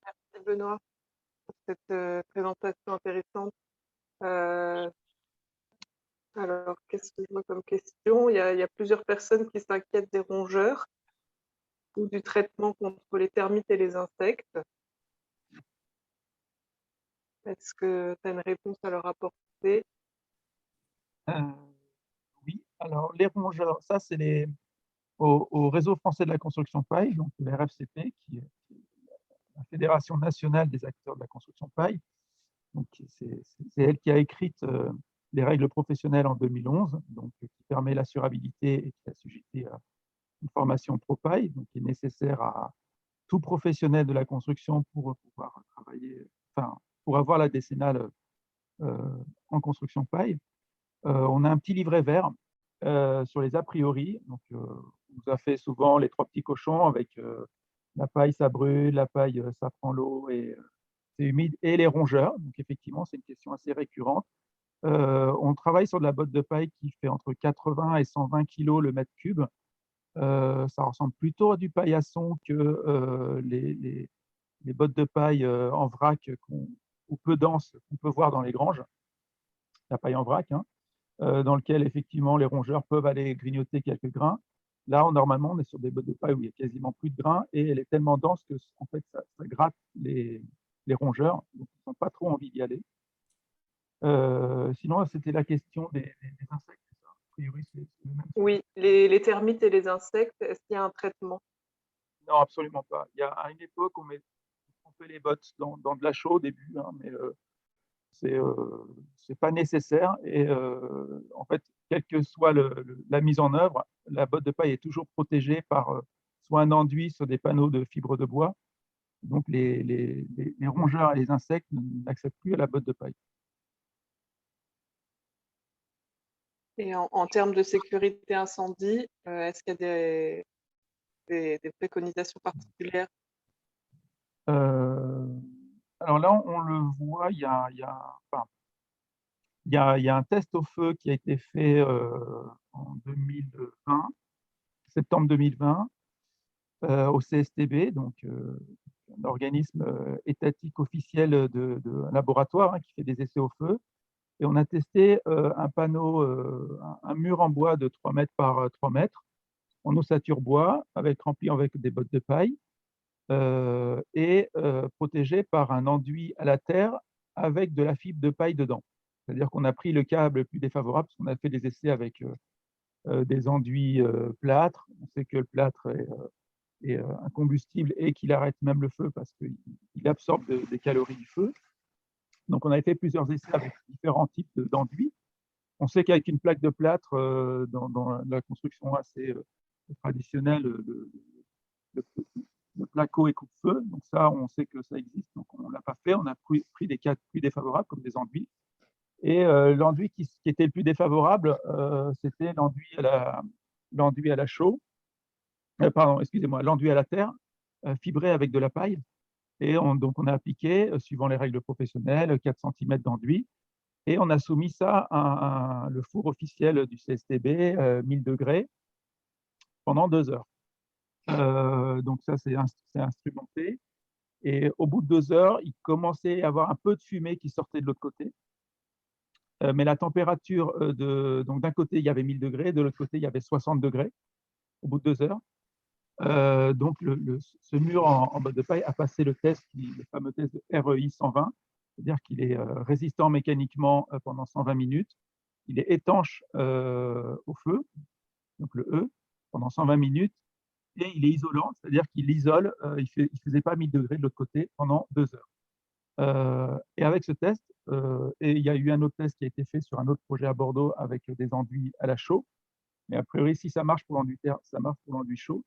Merci Benoît pour cette présentation intéressante. Alors, qu'est-ce que je vois comme question? Il y a plusieurs personnes qui s'inquiètent des rongeurs ou du traitement contre les termites et les insectes. Est-ce que tu as une réponse à leur apporter? Oui, alors les rongeurs, ça c'est au Réseau français de la construction paille, donc le RFCP, qui est la Fédération nationale des acteurs de la construction paille. Donc c'est elle qui a écrit les règles professionnelles en 2011, donc qui permet l'assurabilité et qui est assujetti à une formation pro-paille, donc qui est nécessaire à tout professionnel de la construction pour pouvoir travailler, enfin, pour avoir la décennale en construction paille. On a un petit livret vert sur les a priori. Donc, on nous a fait souvent les 3 petits cochons avec la paille, ça brûle, la paille, ça prend l'eau et c'est humide, et les rongeurs. Donc, effectivement, c'est une question assez récurrente. On travaille sur de la botte de paille qui fait entre 80 et 120 kg le mètre cube. Ça ressemble plutôt à du paillasson que les bottes de paille en vrac ou peu denses qu'on peut voir dans les granges. La paille en vrac, hein, dans lequel effectivement les rongeurs peuvent aller grignoter quelques grains. Là, normalement, on est sur des bottes de paille où il n'y a quasiment plus de grains et elle est tellement dense que en fait, ça gratte les rongeurs, donc ils n'ont pas trop envie d'y aller. Sinon, c'était la question des insectes. A priori, c'est le même. Oui, les termites et les insectes, est-ce qu'il y a un traitement? Non, absolument pas. Il y a à une époque, on fait les bottes dans de la chaux au début, hein, mais c'est pas nécessaire. Et en fait, quelle que soit la mise en œuvre, la botte de paille est toujours protégée par soit un enduit sur des panneaux de fibres de bois. Donc, les rongeurs et les insectes n'accèdent plus à la botte de paille. Et en termes de sécurité incendie, est-ce qu'il y a des préconisations particulières? Alors là, on le voit, il y a un test au feu qui a été fait en 2020, septembre 2020, au CSTB, donc un organisme étatique officiel de laboratoire, hein, qui fait des essais au feu. Et on a testé un panneau, un mur en bois de 3 mètres par 3 mètres, en ossature bois, rempli avec des bottes de paille, et protégé par un enduit à la terre avec de la fibre de paille dedans. C'est-à-dire qu'on a pris le câble le plus défavorable, parce qu'on a fait des essais avec des enduits plâtre. On sait que le plâtre est un combustible et qu'il arrête même le feu parce qu'il absorbe des calories du feu. Donc, on a fait plusieurs essais avec différents types d'enduits. On sait qu'avec une plaque de plâtre, dans la construction assez traditionnelle, le placo et coupe-feu, donc ça, on sait que ça existe, donc on ne l'a pas fait. On a pris des cas plus défavorables comme des enduits. Et l'enduit qui était le plus défavorable, c'était l'enduit à la chaux, pardon, excusez-moi, l'enduit à la terre, fibré avec de la paille. Et donc on a appliqué, suivant les règles professionnelles, 4 cm d'enduit. Et on a soumis ça à le four officiel du CSTB, 1000 degrés, pendant 2 heures. Donc ça, c'est instrumenté. Et au bout de 2 heures, il commençait à y avoir un peu de fumée qui sortait de l'autre côté. Mais la température, donc d'un côté, il y avait 1000 degrés, de l'autre côté, il y avait 60 degrés au bout de 2 heures. Donc ce mur en botte de paille a passé le test, le fameux test de REI 120, c'est-à-dire qu'il est résistant mécaniquement pendant 120 minutes. Il est étanche au feu, donc le E, pendant 120 minutes. Et il est isolant, c'est-à-dire qu'il isole, il ne faisait pas 1000 degrés de l'autre côté pendant 2 heures. Et avec ce test, et il y a eu un autre test qui a été fait sur un autre projet à Bordeaux avec des enduits à la chaux. Mais a priori, si ça marche pour l'enduit terre, ça marche pour l'enduit chaud.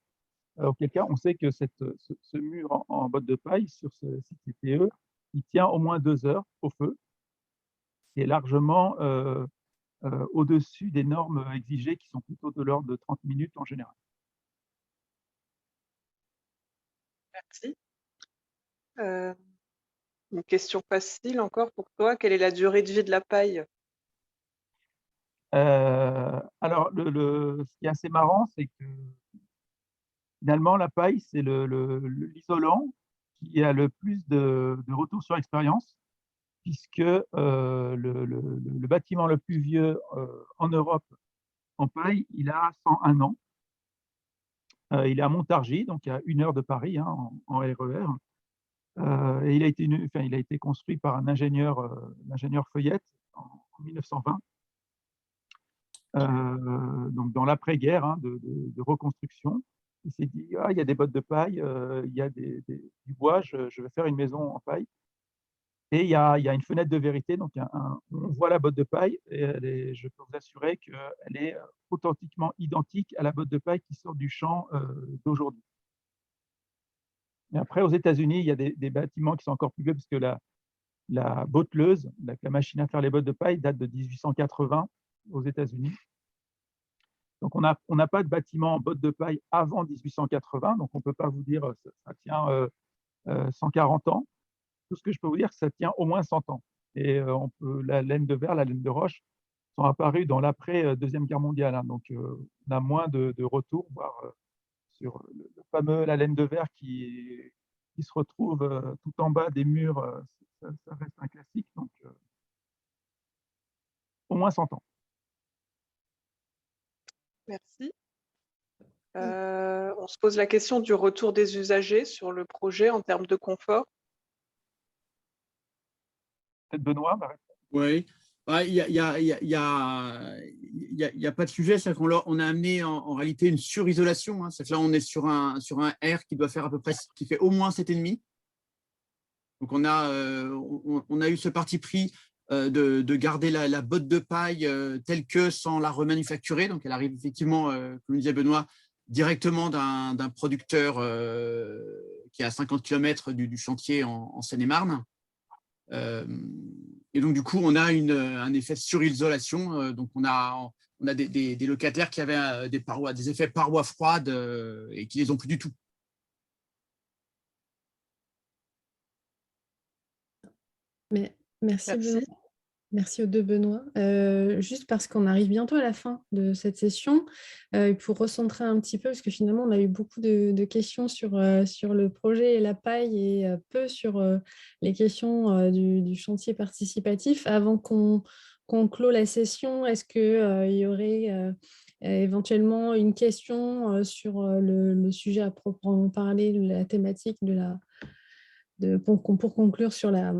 Auquel cas, on sait que ce mur en botte de paille sur ce site CTE, il tient au moins 2 heures au feu, qui est largement au-dessus des normes exigées qui sont plutôt de l'ordre de 30 minutes en général. Merci. Une question facile encore pour toi. Quelle est la durée de vie de la paille? Alors, ce qui est assez marrant, c'est que finalement, la paille, c'est l'isolant qui a le plus de retour sur expérience, puisque le bâtiment le plus vieux en Europe en paille, il a 101 ans. Il est à Montargis, donc à 1 heure de Paris, hein, en RER. Et il a été construit par l'ingénieur Feuillette en 1920. Donc dans l'après-guerre, hein, de reconstruction. Il s'est dit, il y a des bottes de paille, il y a du bois, je vais faire une maison en paille. Et il y a une fenêtre de vérité, donc on voit la botte de paille, et je peux vous assurer qu'elle est authentiquement identique à la botte de paille qui sort du champ d'aujourd'hui. Et après, aux États-Unis, il y a des bâtiments qui sont encore plus vieux, parce que la botteleuse, la machine à faire les bottes de paille, date de 1880 aux États-Unis. Donc, on n'a pas de bâtiment en bottes de paille avant 1880, donc on ne peut pas vous dire ça tient 140 ans. Tout ce que je peux vous dire, c'est que ça tient au moins 100 ans. Et la laine de verre, la laine de roche sont apparues dans l'après-Deuxième Guerre mondiale. Hein. Donc, on a moins de retours, voire sur le fameux la laine de verre qui se retrouve tout en bas des murs. Ça reste un classique. Donc, au moins 100 ans. Merci. On se pose la question du retour des usagers sur le projet en termes de confort. Peut-être Benoît. Oui, il n'y a pas de sujet. C'est qu'on a amené en réalité une surisolation. Hein. C'est que là, on est sur un R qui doit faire à peu près, qui fait au moins 7,5. Donc, on a eu ce parti pris de garder la botte de paille telle que sans la remanufacturer. Donc, elle arrive effectivement, comme disait Benoît, directement d'un producteur qui est à 50 km du chantier en Seine-et-Marne. Et donc, du coup, on a un effet surisolation. Donc, on a des locataires qui avaient des effets parois froides et qui ne les ont plus du tout. Mais, merci Benoît. Merci aux deux Benoît. Juste parce qu'on arrive bientôt à la fin de cette session, pour recentrer un petit peu, parce que finalement, on a eu beaucoup de questions sur le projet et la paille et peu sur les questions du chantier participatif. Avant qu'on clôt la session, est-ce qu'il y aurait éventuellement une question sur le sujet à proprement parler, la thématique pour conclure sur la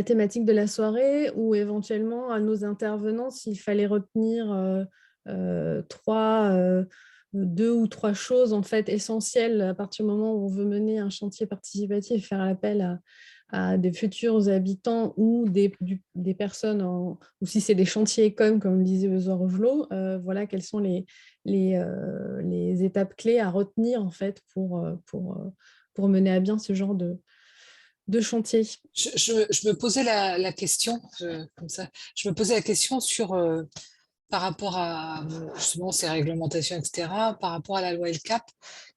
thématique de la soirée, ou éventuellement à nos intervenants s'il fallait retenir 2 ou 3 choses en fait essentielles à partir du moment où on veut mener un chantier participatif et faire appel à des futurs habitants ou des personnes, ou si c'est des chantiers comme le disait Bezoar Rogelot, voilà quelles sont les étapes clés à retenir en fait pour mener à bien ce genre de chantier. Je me posais la question, comme ça, je me posais la question sur, par rapport à justement ces réglementations, etc., par rapport à la loi LCAP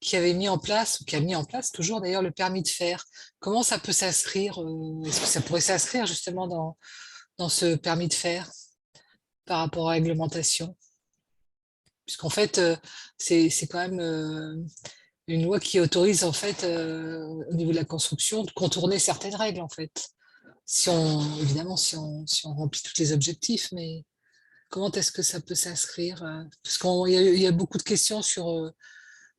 qui avait mis en place, ou qui a mis en place toujours d'ailleurs le permis de faire. Comment ça peut s'inscrire, est-ce que ça pourrait s'inscrire justement dans ce permis de faire par rapport aux réglementations? Puisqu'en fait, c'est quand même une loi qui autorise en fait au niveau de la construction de contourner certaines règles en fait. Évidemment, si on remplit tous les objectifs, mais comment est-ce que ça peut s'inscrire? Parce qu'il y a beaucoup de questions sur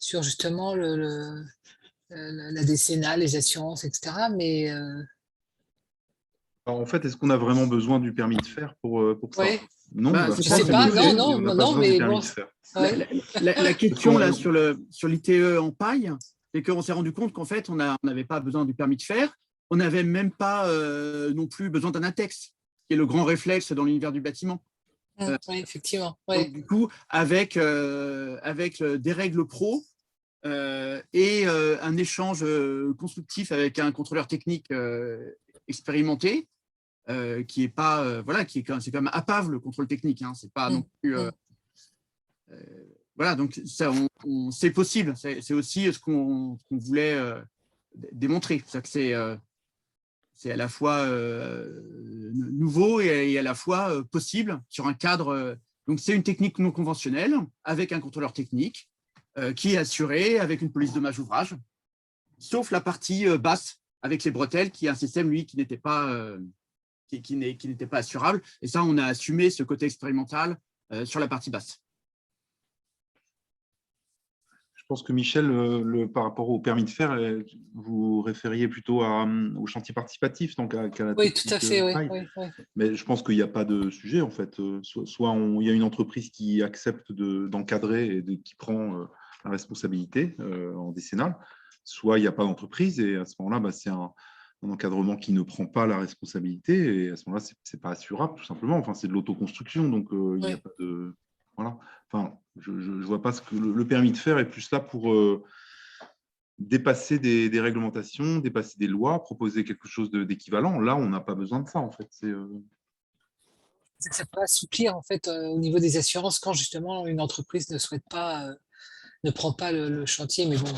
justement la décennale, les assurances, etc. Mais alors, en fait, est-ce qu'on a vraiment besoin du permis de faire pour ça? ouais. Non, je sais pas, non, mais bon. Ouais. La question là sur l'ITE en paille, c'est qu'on s'est rendu compte qu'en fait, on n'avait pas besoin du permis de faire, on n'avait même pas non plus besoin d'un index, qui est le grand réflexe dans l'univers du bâtiment. Oui, effectivement. Donc, Ouais. du coup, avec des règles pro et un échange constructif avec un contrôleur technique expérimenté, qui est pas, voilà, c'est quand même APAV, le contrôle technique. Hein, c'est pas non plus. Voilà, donc ça, c'est possible. C'est aussi ce qu'on voulait démontrer. C'est à la fois nouveau et à la fois possible sur un cadre. Donc, c'est une technique non conventionnelle avec un contrôleur technique qui est assuré avec une police dommage ouvrage, sauf la partie basse avec les bretelles, qui est un système, lui, qui n'était pas, qui n'était pas assurable. Et ça, on a assumé ce côté expérimental sur la partie basse. Je pense que Michel, par rapport au permis de faire, vous référiez plutôt au chantier participatif, donc qu'à la Oui, tout à fait. technique. Mais je pense qu'il n'y a pas de sujet, en fait. Soit il y a une entreprise qui accepte d'encadrer et qui prend la responsabilité en décennale, soit il n'y a pas d'entreprise, et à ce moment-là, bah, c'est un encadrement qui ne prend pas la responsabilité, et à ce moment-là, ce n'est pas assurable, tout simplement. Enfin, c'est de l'autoconstruction, donc il n'y a pas de… Voilà. Enfin, je ne vois pas ce que le permis de faire est plus là pour dépasser des réglementations, dépasser des lois, proposer quelque chose d'équivalent. Là, on n'a pas besoin de ça, en fait. Ça peut assouplir en fait au niveau des assurances quand justement une entreprise ne souhaite pas, ne prend pas le chantier. Mais bon.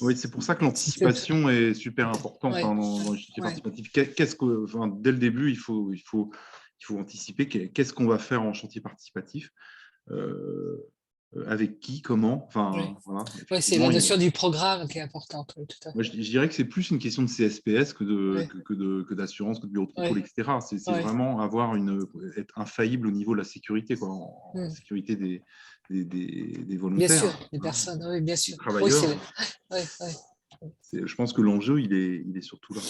Oui, c'est pour ça que l'anticipation est super importante dans le chantier participatif. Dès le début, il faut anticiper qu'est-ce qu'on va faire en chantier participatif, avec qui, comment. Enfin, voilà, c'est la notion du programme qui est importante. Oui, tout à fait. Moi, je dirais que c'est plus une question de CSPS que d'assurance, que de bureau de contrôle, etc. C'est vraiment être infaillible au niveau de la sécurité, quoi, en sécurité des volontaires. Bien sûr, des personnes, oui, bien sûr. Des travailleurs. Oui, je pense que l'enjeu, il est surtout là.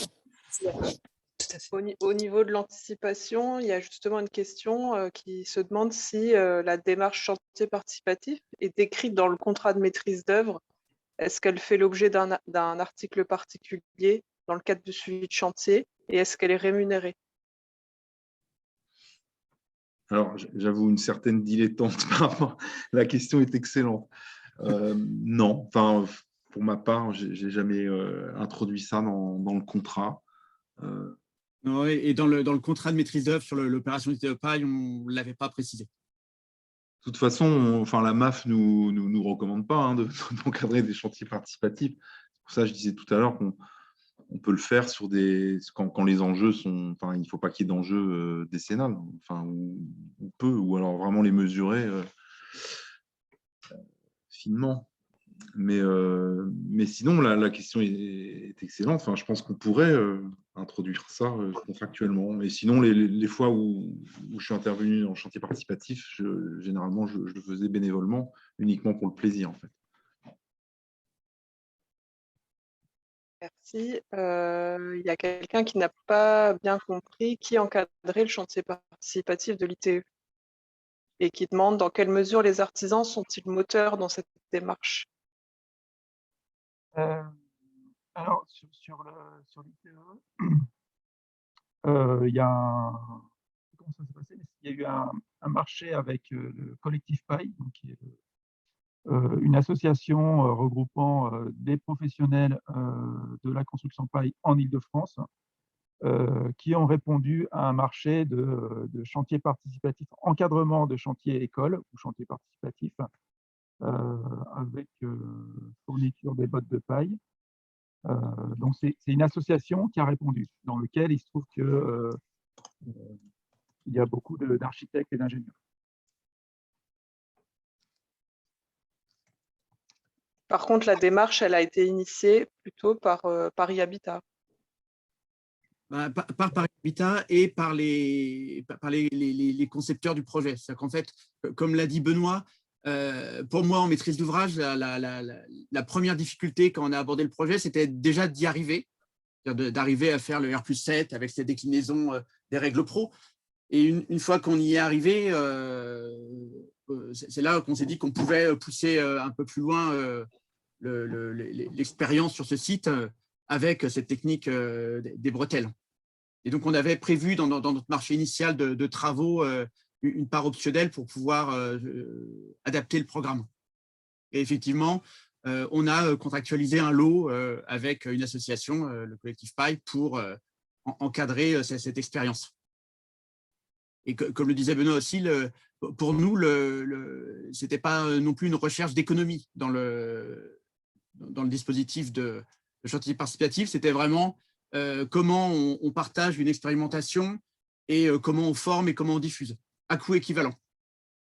Au niveau de l'anticipation, il y a justement une question qui se demande si la démarche chantier participatif est décrite dans le contrat de maîtrise d'œuvre. Est-ce qu'elle fait l'objet d'un article particulier dans le cadre du suivi de chantier et est-ce qu'elle est rémunérée? Alors, j'avoue une certaine dilettante par rapport. La question est excellente. Non, enfin, pour ma part, je n'ai jamais introduit ça dans le contrat. Et dans le contrat de maîtrise d'œuvre sur l'opération de paille, on ne l'avait pas précisé. De toute façon, la MAF ne nous recommande pas d'encadrer des chantiers participatifs. C'est pour ça que je disais tout à l'heure qu'on peut le faire sur quand les enjeux sont… Enfin, il ne faut pas qu'il y ait d'enjeux décennales, ou peu, ou alors vraiment les mesurer finement. Mais sinon, la question est excellente. Enfin, je pense qu'on pourrait introduire ça contractuellement. Et sinon, les fois où je suis intervenu en chantier participatif, généralement, je le faisais bénévolement, uniquement pour le plaisir, en fait. Merci. Il y a quelqu'un qui n'a pas bien compris qui encadrait le chantier participatif de l'ITE et qui demande dans quelle mesure les artisans sont-ils moteurs dans cette démarche. Alors, sur l'ITE, il y a comment ça s'est passé? Il y a eu un marché avec le collectif Paille, donc, qui est une association regroupant des professionnels de la construction paille en Île-de-France, qui ont répondu à un marché de chantier participatif, encadrement de chantier école ou chantier participatif, avec fourniture des bottes de paille. Donc, c'est une association qui a répondu, dans laquelle il se trouve que il y a beaucoup d'architectes et d'ingénieurs. Par contre, la démarche, elle a été initiée plutôt par Paris Habitat. Par Paris Habitat et par les concepteurs du projet. C'est-à-dire qu'en fait, comme l'a dit Benoît, pour moi, en maîtrise d'ouvrage, la première difficulté quand on a abordé le projet, c'était déjà d'y arriver, d'arriver à faire le R+7 avec ses déclinaisons des règles pro. Et une fois qu'on y est arrivé, c'est là qu'on s'est dit qu'on pouvait pousser un peu plus loin l'expérience sur ce site avec cette technique des bretelles. Et donc, on avait prévu dans notre marché initial de travaux une part optionnelle pour pouvoir adapter le programme. Et effectivement, on a contractualisé un lot avec une association, le collectif PAI, pour encadrer cette expérience. Et comme le disait Benoît aussi, pour nous, ce n'était pas non plus une recherche d'économie dans le dispositif de chantier participatif, c'était vraiment comment on partage une expérimentation et comment on forme et comment on diffuse, à coût équivalent.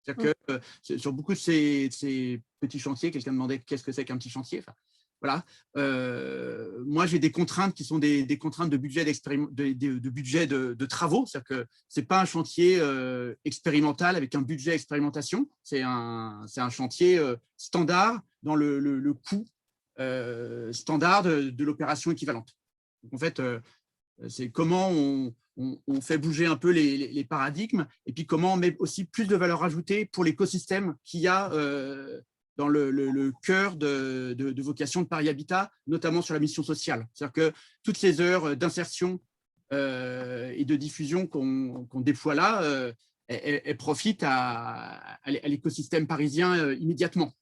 C'est-à-dire que sur beaucoup de ces petits chantiers, quelqu'un demandait qu'est-ce que c'est qu'un petit chantier. Enfin, voilà. Moi, j'ai des contraintes qui sont des contraintes de budget, de travaux. C'est-à-dire que ce n'est pas un chantier expérimental avec un budget expérimentation. C'est un chantier standard dans le coût standard de l'opération équivalente. Donc, en fait, c'est comment on fait bouger un peu les paradigmes et puis comment on met aussi plus de valeur ajoutée pour l'écosystème qu'il y a dans le cœur de vocation de Paris Habitat, notamment sur la mission sociale. C'est-à-dire que toutes ces heures d'insertion et de diffusion qu'on déploie là, elles profitent à l'écosystème parisien immédiatement.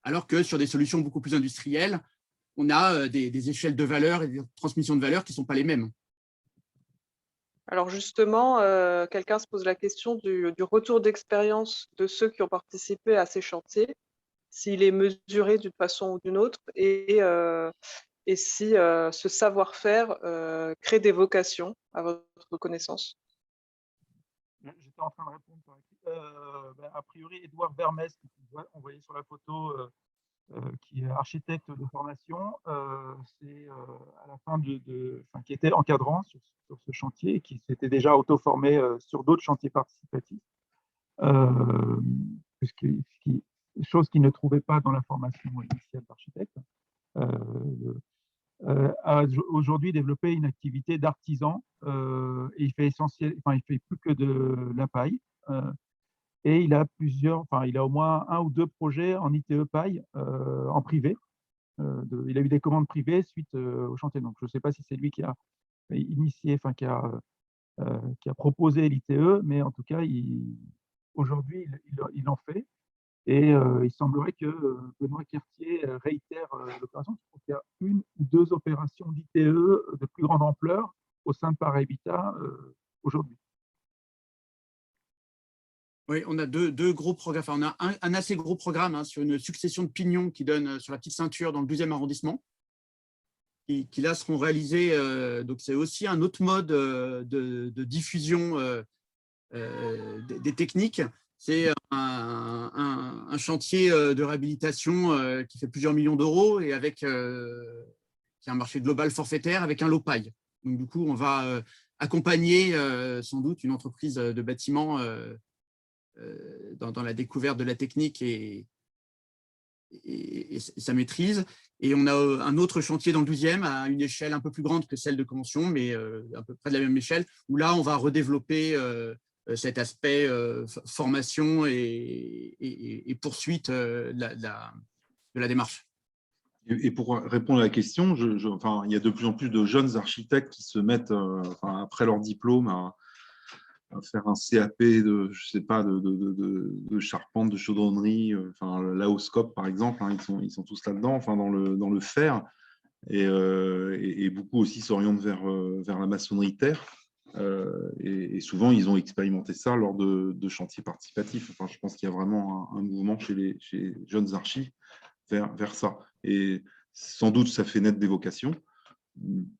Alors que sur des solutions beaucoup plus industrielles, on a des échelles de valeur et des transmissions de valeur qui ne sont pas les mêmes. Alors justement, quelqu'un se pose la question du retour d'expérience de ceux qui ont participé à ces chantiers, s'il est mesuré d'une façon ou d'une autre, et si ce savoir-faire crée des vocations, à votre connaissance. J'étais en train de répondre par écrit. A priori, Édouard Vermès, on voyait sur la photo, qui est architecte de formation, c'est à la fin qui était encadrant sur ce chantier et qui s'était déjà auto-formé sur d'autres chantiers participatifs, chose qu'il ne trouvait pas dans la formation initiale d'architecte. A aujourd'hui développé une activité d'artisan et il fait plus que de la paille. Et il a il a au moins 1 ou 2 projets en ITE paille en privé. Il a eu des commandes privées suite au chantier. Donc, je ne sais pas si c'est lui qui a initié, qui a proposé l'ITE, mais en tout cas, aujourd'hui, il en fait. Et il semblerait que Benoît Cartier réitère l'opération. Je trouve qu'il y a 1 ou 2 opérations d'ITE de plus grande ampleur au sein de Paris Habitat aujourd'hui. Oui, on a deux gros programmes. Enfin, on a un assez gros programme sur une succession de pignons qui donne sur la petite ceinture dans le 12e arrondissement, qui là seront réalisés. Donc, c'est aussi un autre mode de diffusion des techniques. C'est un chantier de réhabilitation qui fait plusieurs millions d'euros et qui est un marché global forfaitaire avec un lot paille. Donc, du coup, on va accompagner sans doute une entreprise de bâtiment dans la découverte de la technique et sa maîtrise. Et on a un autre chantier dans le 12e à une échelle un peu plus grande que celle de Convention, mais à peu près de la même échelle, où là, on va redévelopper cet aspect formation et poursuite de la démarche. Et pour répondre à la question, il y a de plus en plus de jeunes architectes qui se mettent, après leur diplôme, à faire un CAP de, je sais pas, de charpente, de chaudronnerie, l'Aoscope par exemple, ils sont tous là-dedans, dans le fer, et beaucoup aussi s'orientent vers la maçonnerie terre, et souvent ils ont expérimenté ça lors de chantiers participatifs. Je pense qu'il y a vraiment un mouvement chez les jeunes archis vers ça, et sans doute ça fait naître des vocations,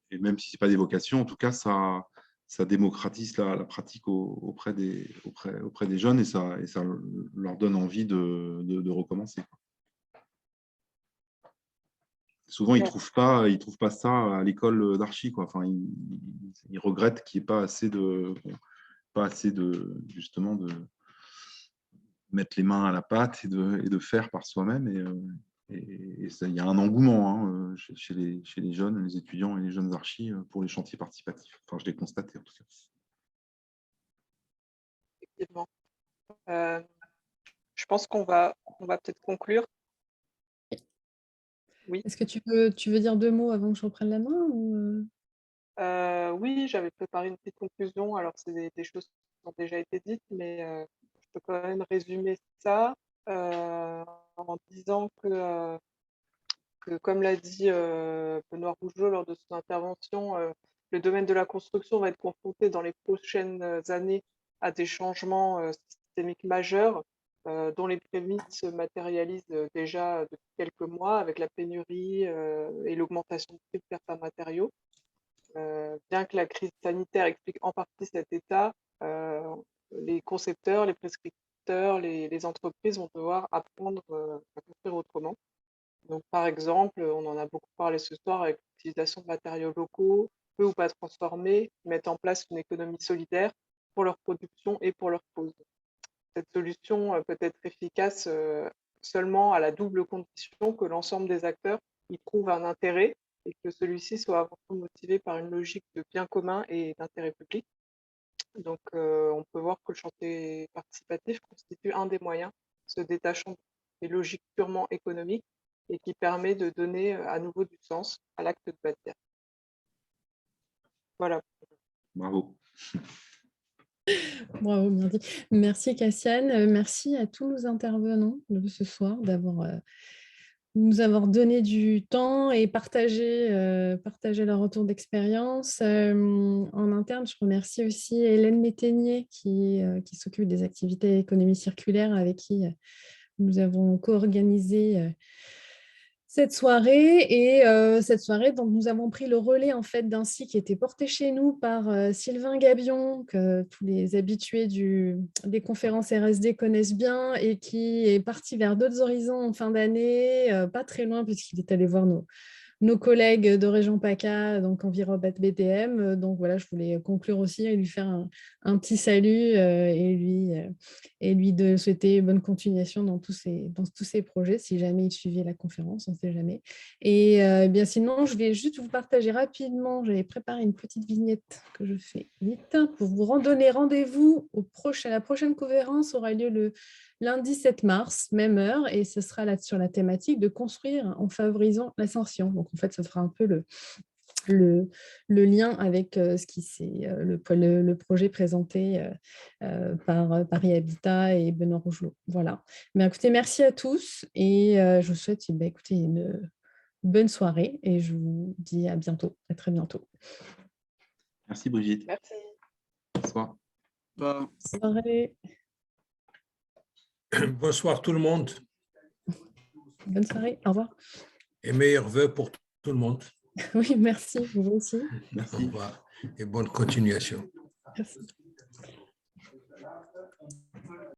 et même si ce n'est pas des vocations, en tout cas ça démocratise la pratique auprès des jeunes, et ça leur donne envie de recommencer. Souvent, ils ne trouvent pas ça à l'école d'archi. Ils regrettent qu'il n'y ait pas assez de justement de mettre les mains à la pâte et de faire par soi-même. Et il y a un engouement chez les jeunes, les étudiants et les jeunes archis pour les chantiers participatifs. Je l'ai constaté en tout cas. Effectivement. Je pense qu'on va peut-être conclure. Oui. Est-ce que tu veux dire 2 mots avant que je reprenne la main ou... Oui, j'avais préparé une petite conclusion. Alors, c'est des choses qui ont déjà été dites, mais je peux quand même résumer ça en disant que, comme l'a dit Benoît Rougeot lors de son intervention, le domaine de la construction va être confronté dans les prochaines années à des changements systémiques majeurs dont les prémices se matérialisent déjà depuis quelques mois avec la pénurie et l'augmentation du prix de certains matériaux. Bien que la crise sanitaire explique en partie cet état, les concepteurs, les prescripteurs, les entreprises vont devoir apprendre à construire autrement. Donc, par exemple, on en a beaucoup parlé ce soir avec l'utilisation de matériaux locaux, peu ou pas transformés, qui mettent en place une économie solidaire pour leur production et pour leur pose. Cette solution peut être efficace seulement à la double condition que l'ensemble des acteurs y trouvent un intérêt et que celui-ci soit avant tout motivé par une logique de bien commun et d'intérêt public. Donc, on peut voir que le chantier participatif constitue un des moyens se détachant des logiques purement économiques et qui permet de donner à nouveau du sens à l'acte de bâtir. Voilà. Bravo. Bravo, bien dit. Merci Cassiane, merci à tous nos intervenants de ce soir d'avoir nous avoir donné du temps et partagé leur retour d'expérience. En interne, je remercie aussi Hélène Métainier qui s'occupe des activités économie circulaire avec qui nous avons co-organisé cette soirée. Et cette soirée, donc, nous avons pris le relais en fait, d'un site qui était porté chez nous par Sylvain Gabion, que tous les habitués des conférences RSD connaissent bien et qui est parti vers d'autres horizons en fin d'année, pas très loin puisqu'il est allé voir nos collègues de Région PACA, donc Envirobat BTM. Donc voilà, je voulais conclure aussi et lui faire un petit salut et lui de souhaiter bonne continuation dans tous ces projets, si jamais il suivait la conférence, on ne sait jamais. Et bien sinon, je vais juste vous partager rapidement, j'avais préparé une petite vignette que je fais vite pour vous donner rendez-vous à la prochaine conférence, aura lieu le lundi 7 mars, même heure, et ce sera là sur la thématique de construire en favorisant l'ascension. Donc, en fait, ça fera un peu le lien avec le projet présenté par Paris Habitat et Benoît Rougelot. Voilà. Mais écoutez, merci à tous et je vous souhaite écoutez, une bonne soirée et je vous dis à bientôt, à très bientôt. Merci Brigitte. Merci. Bonsoir. Bonne soirée. Bonsoir tout le monde. Bonne soirée, au revoir. Et meilleurs vœux pour tout le monde. Oui, merci, vous aussi. Merci. Au revoir et bonne continuation. Merci.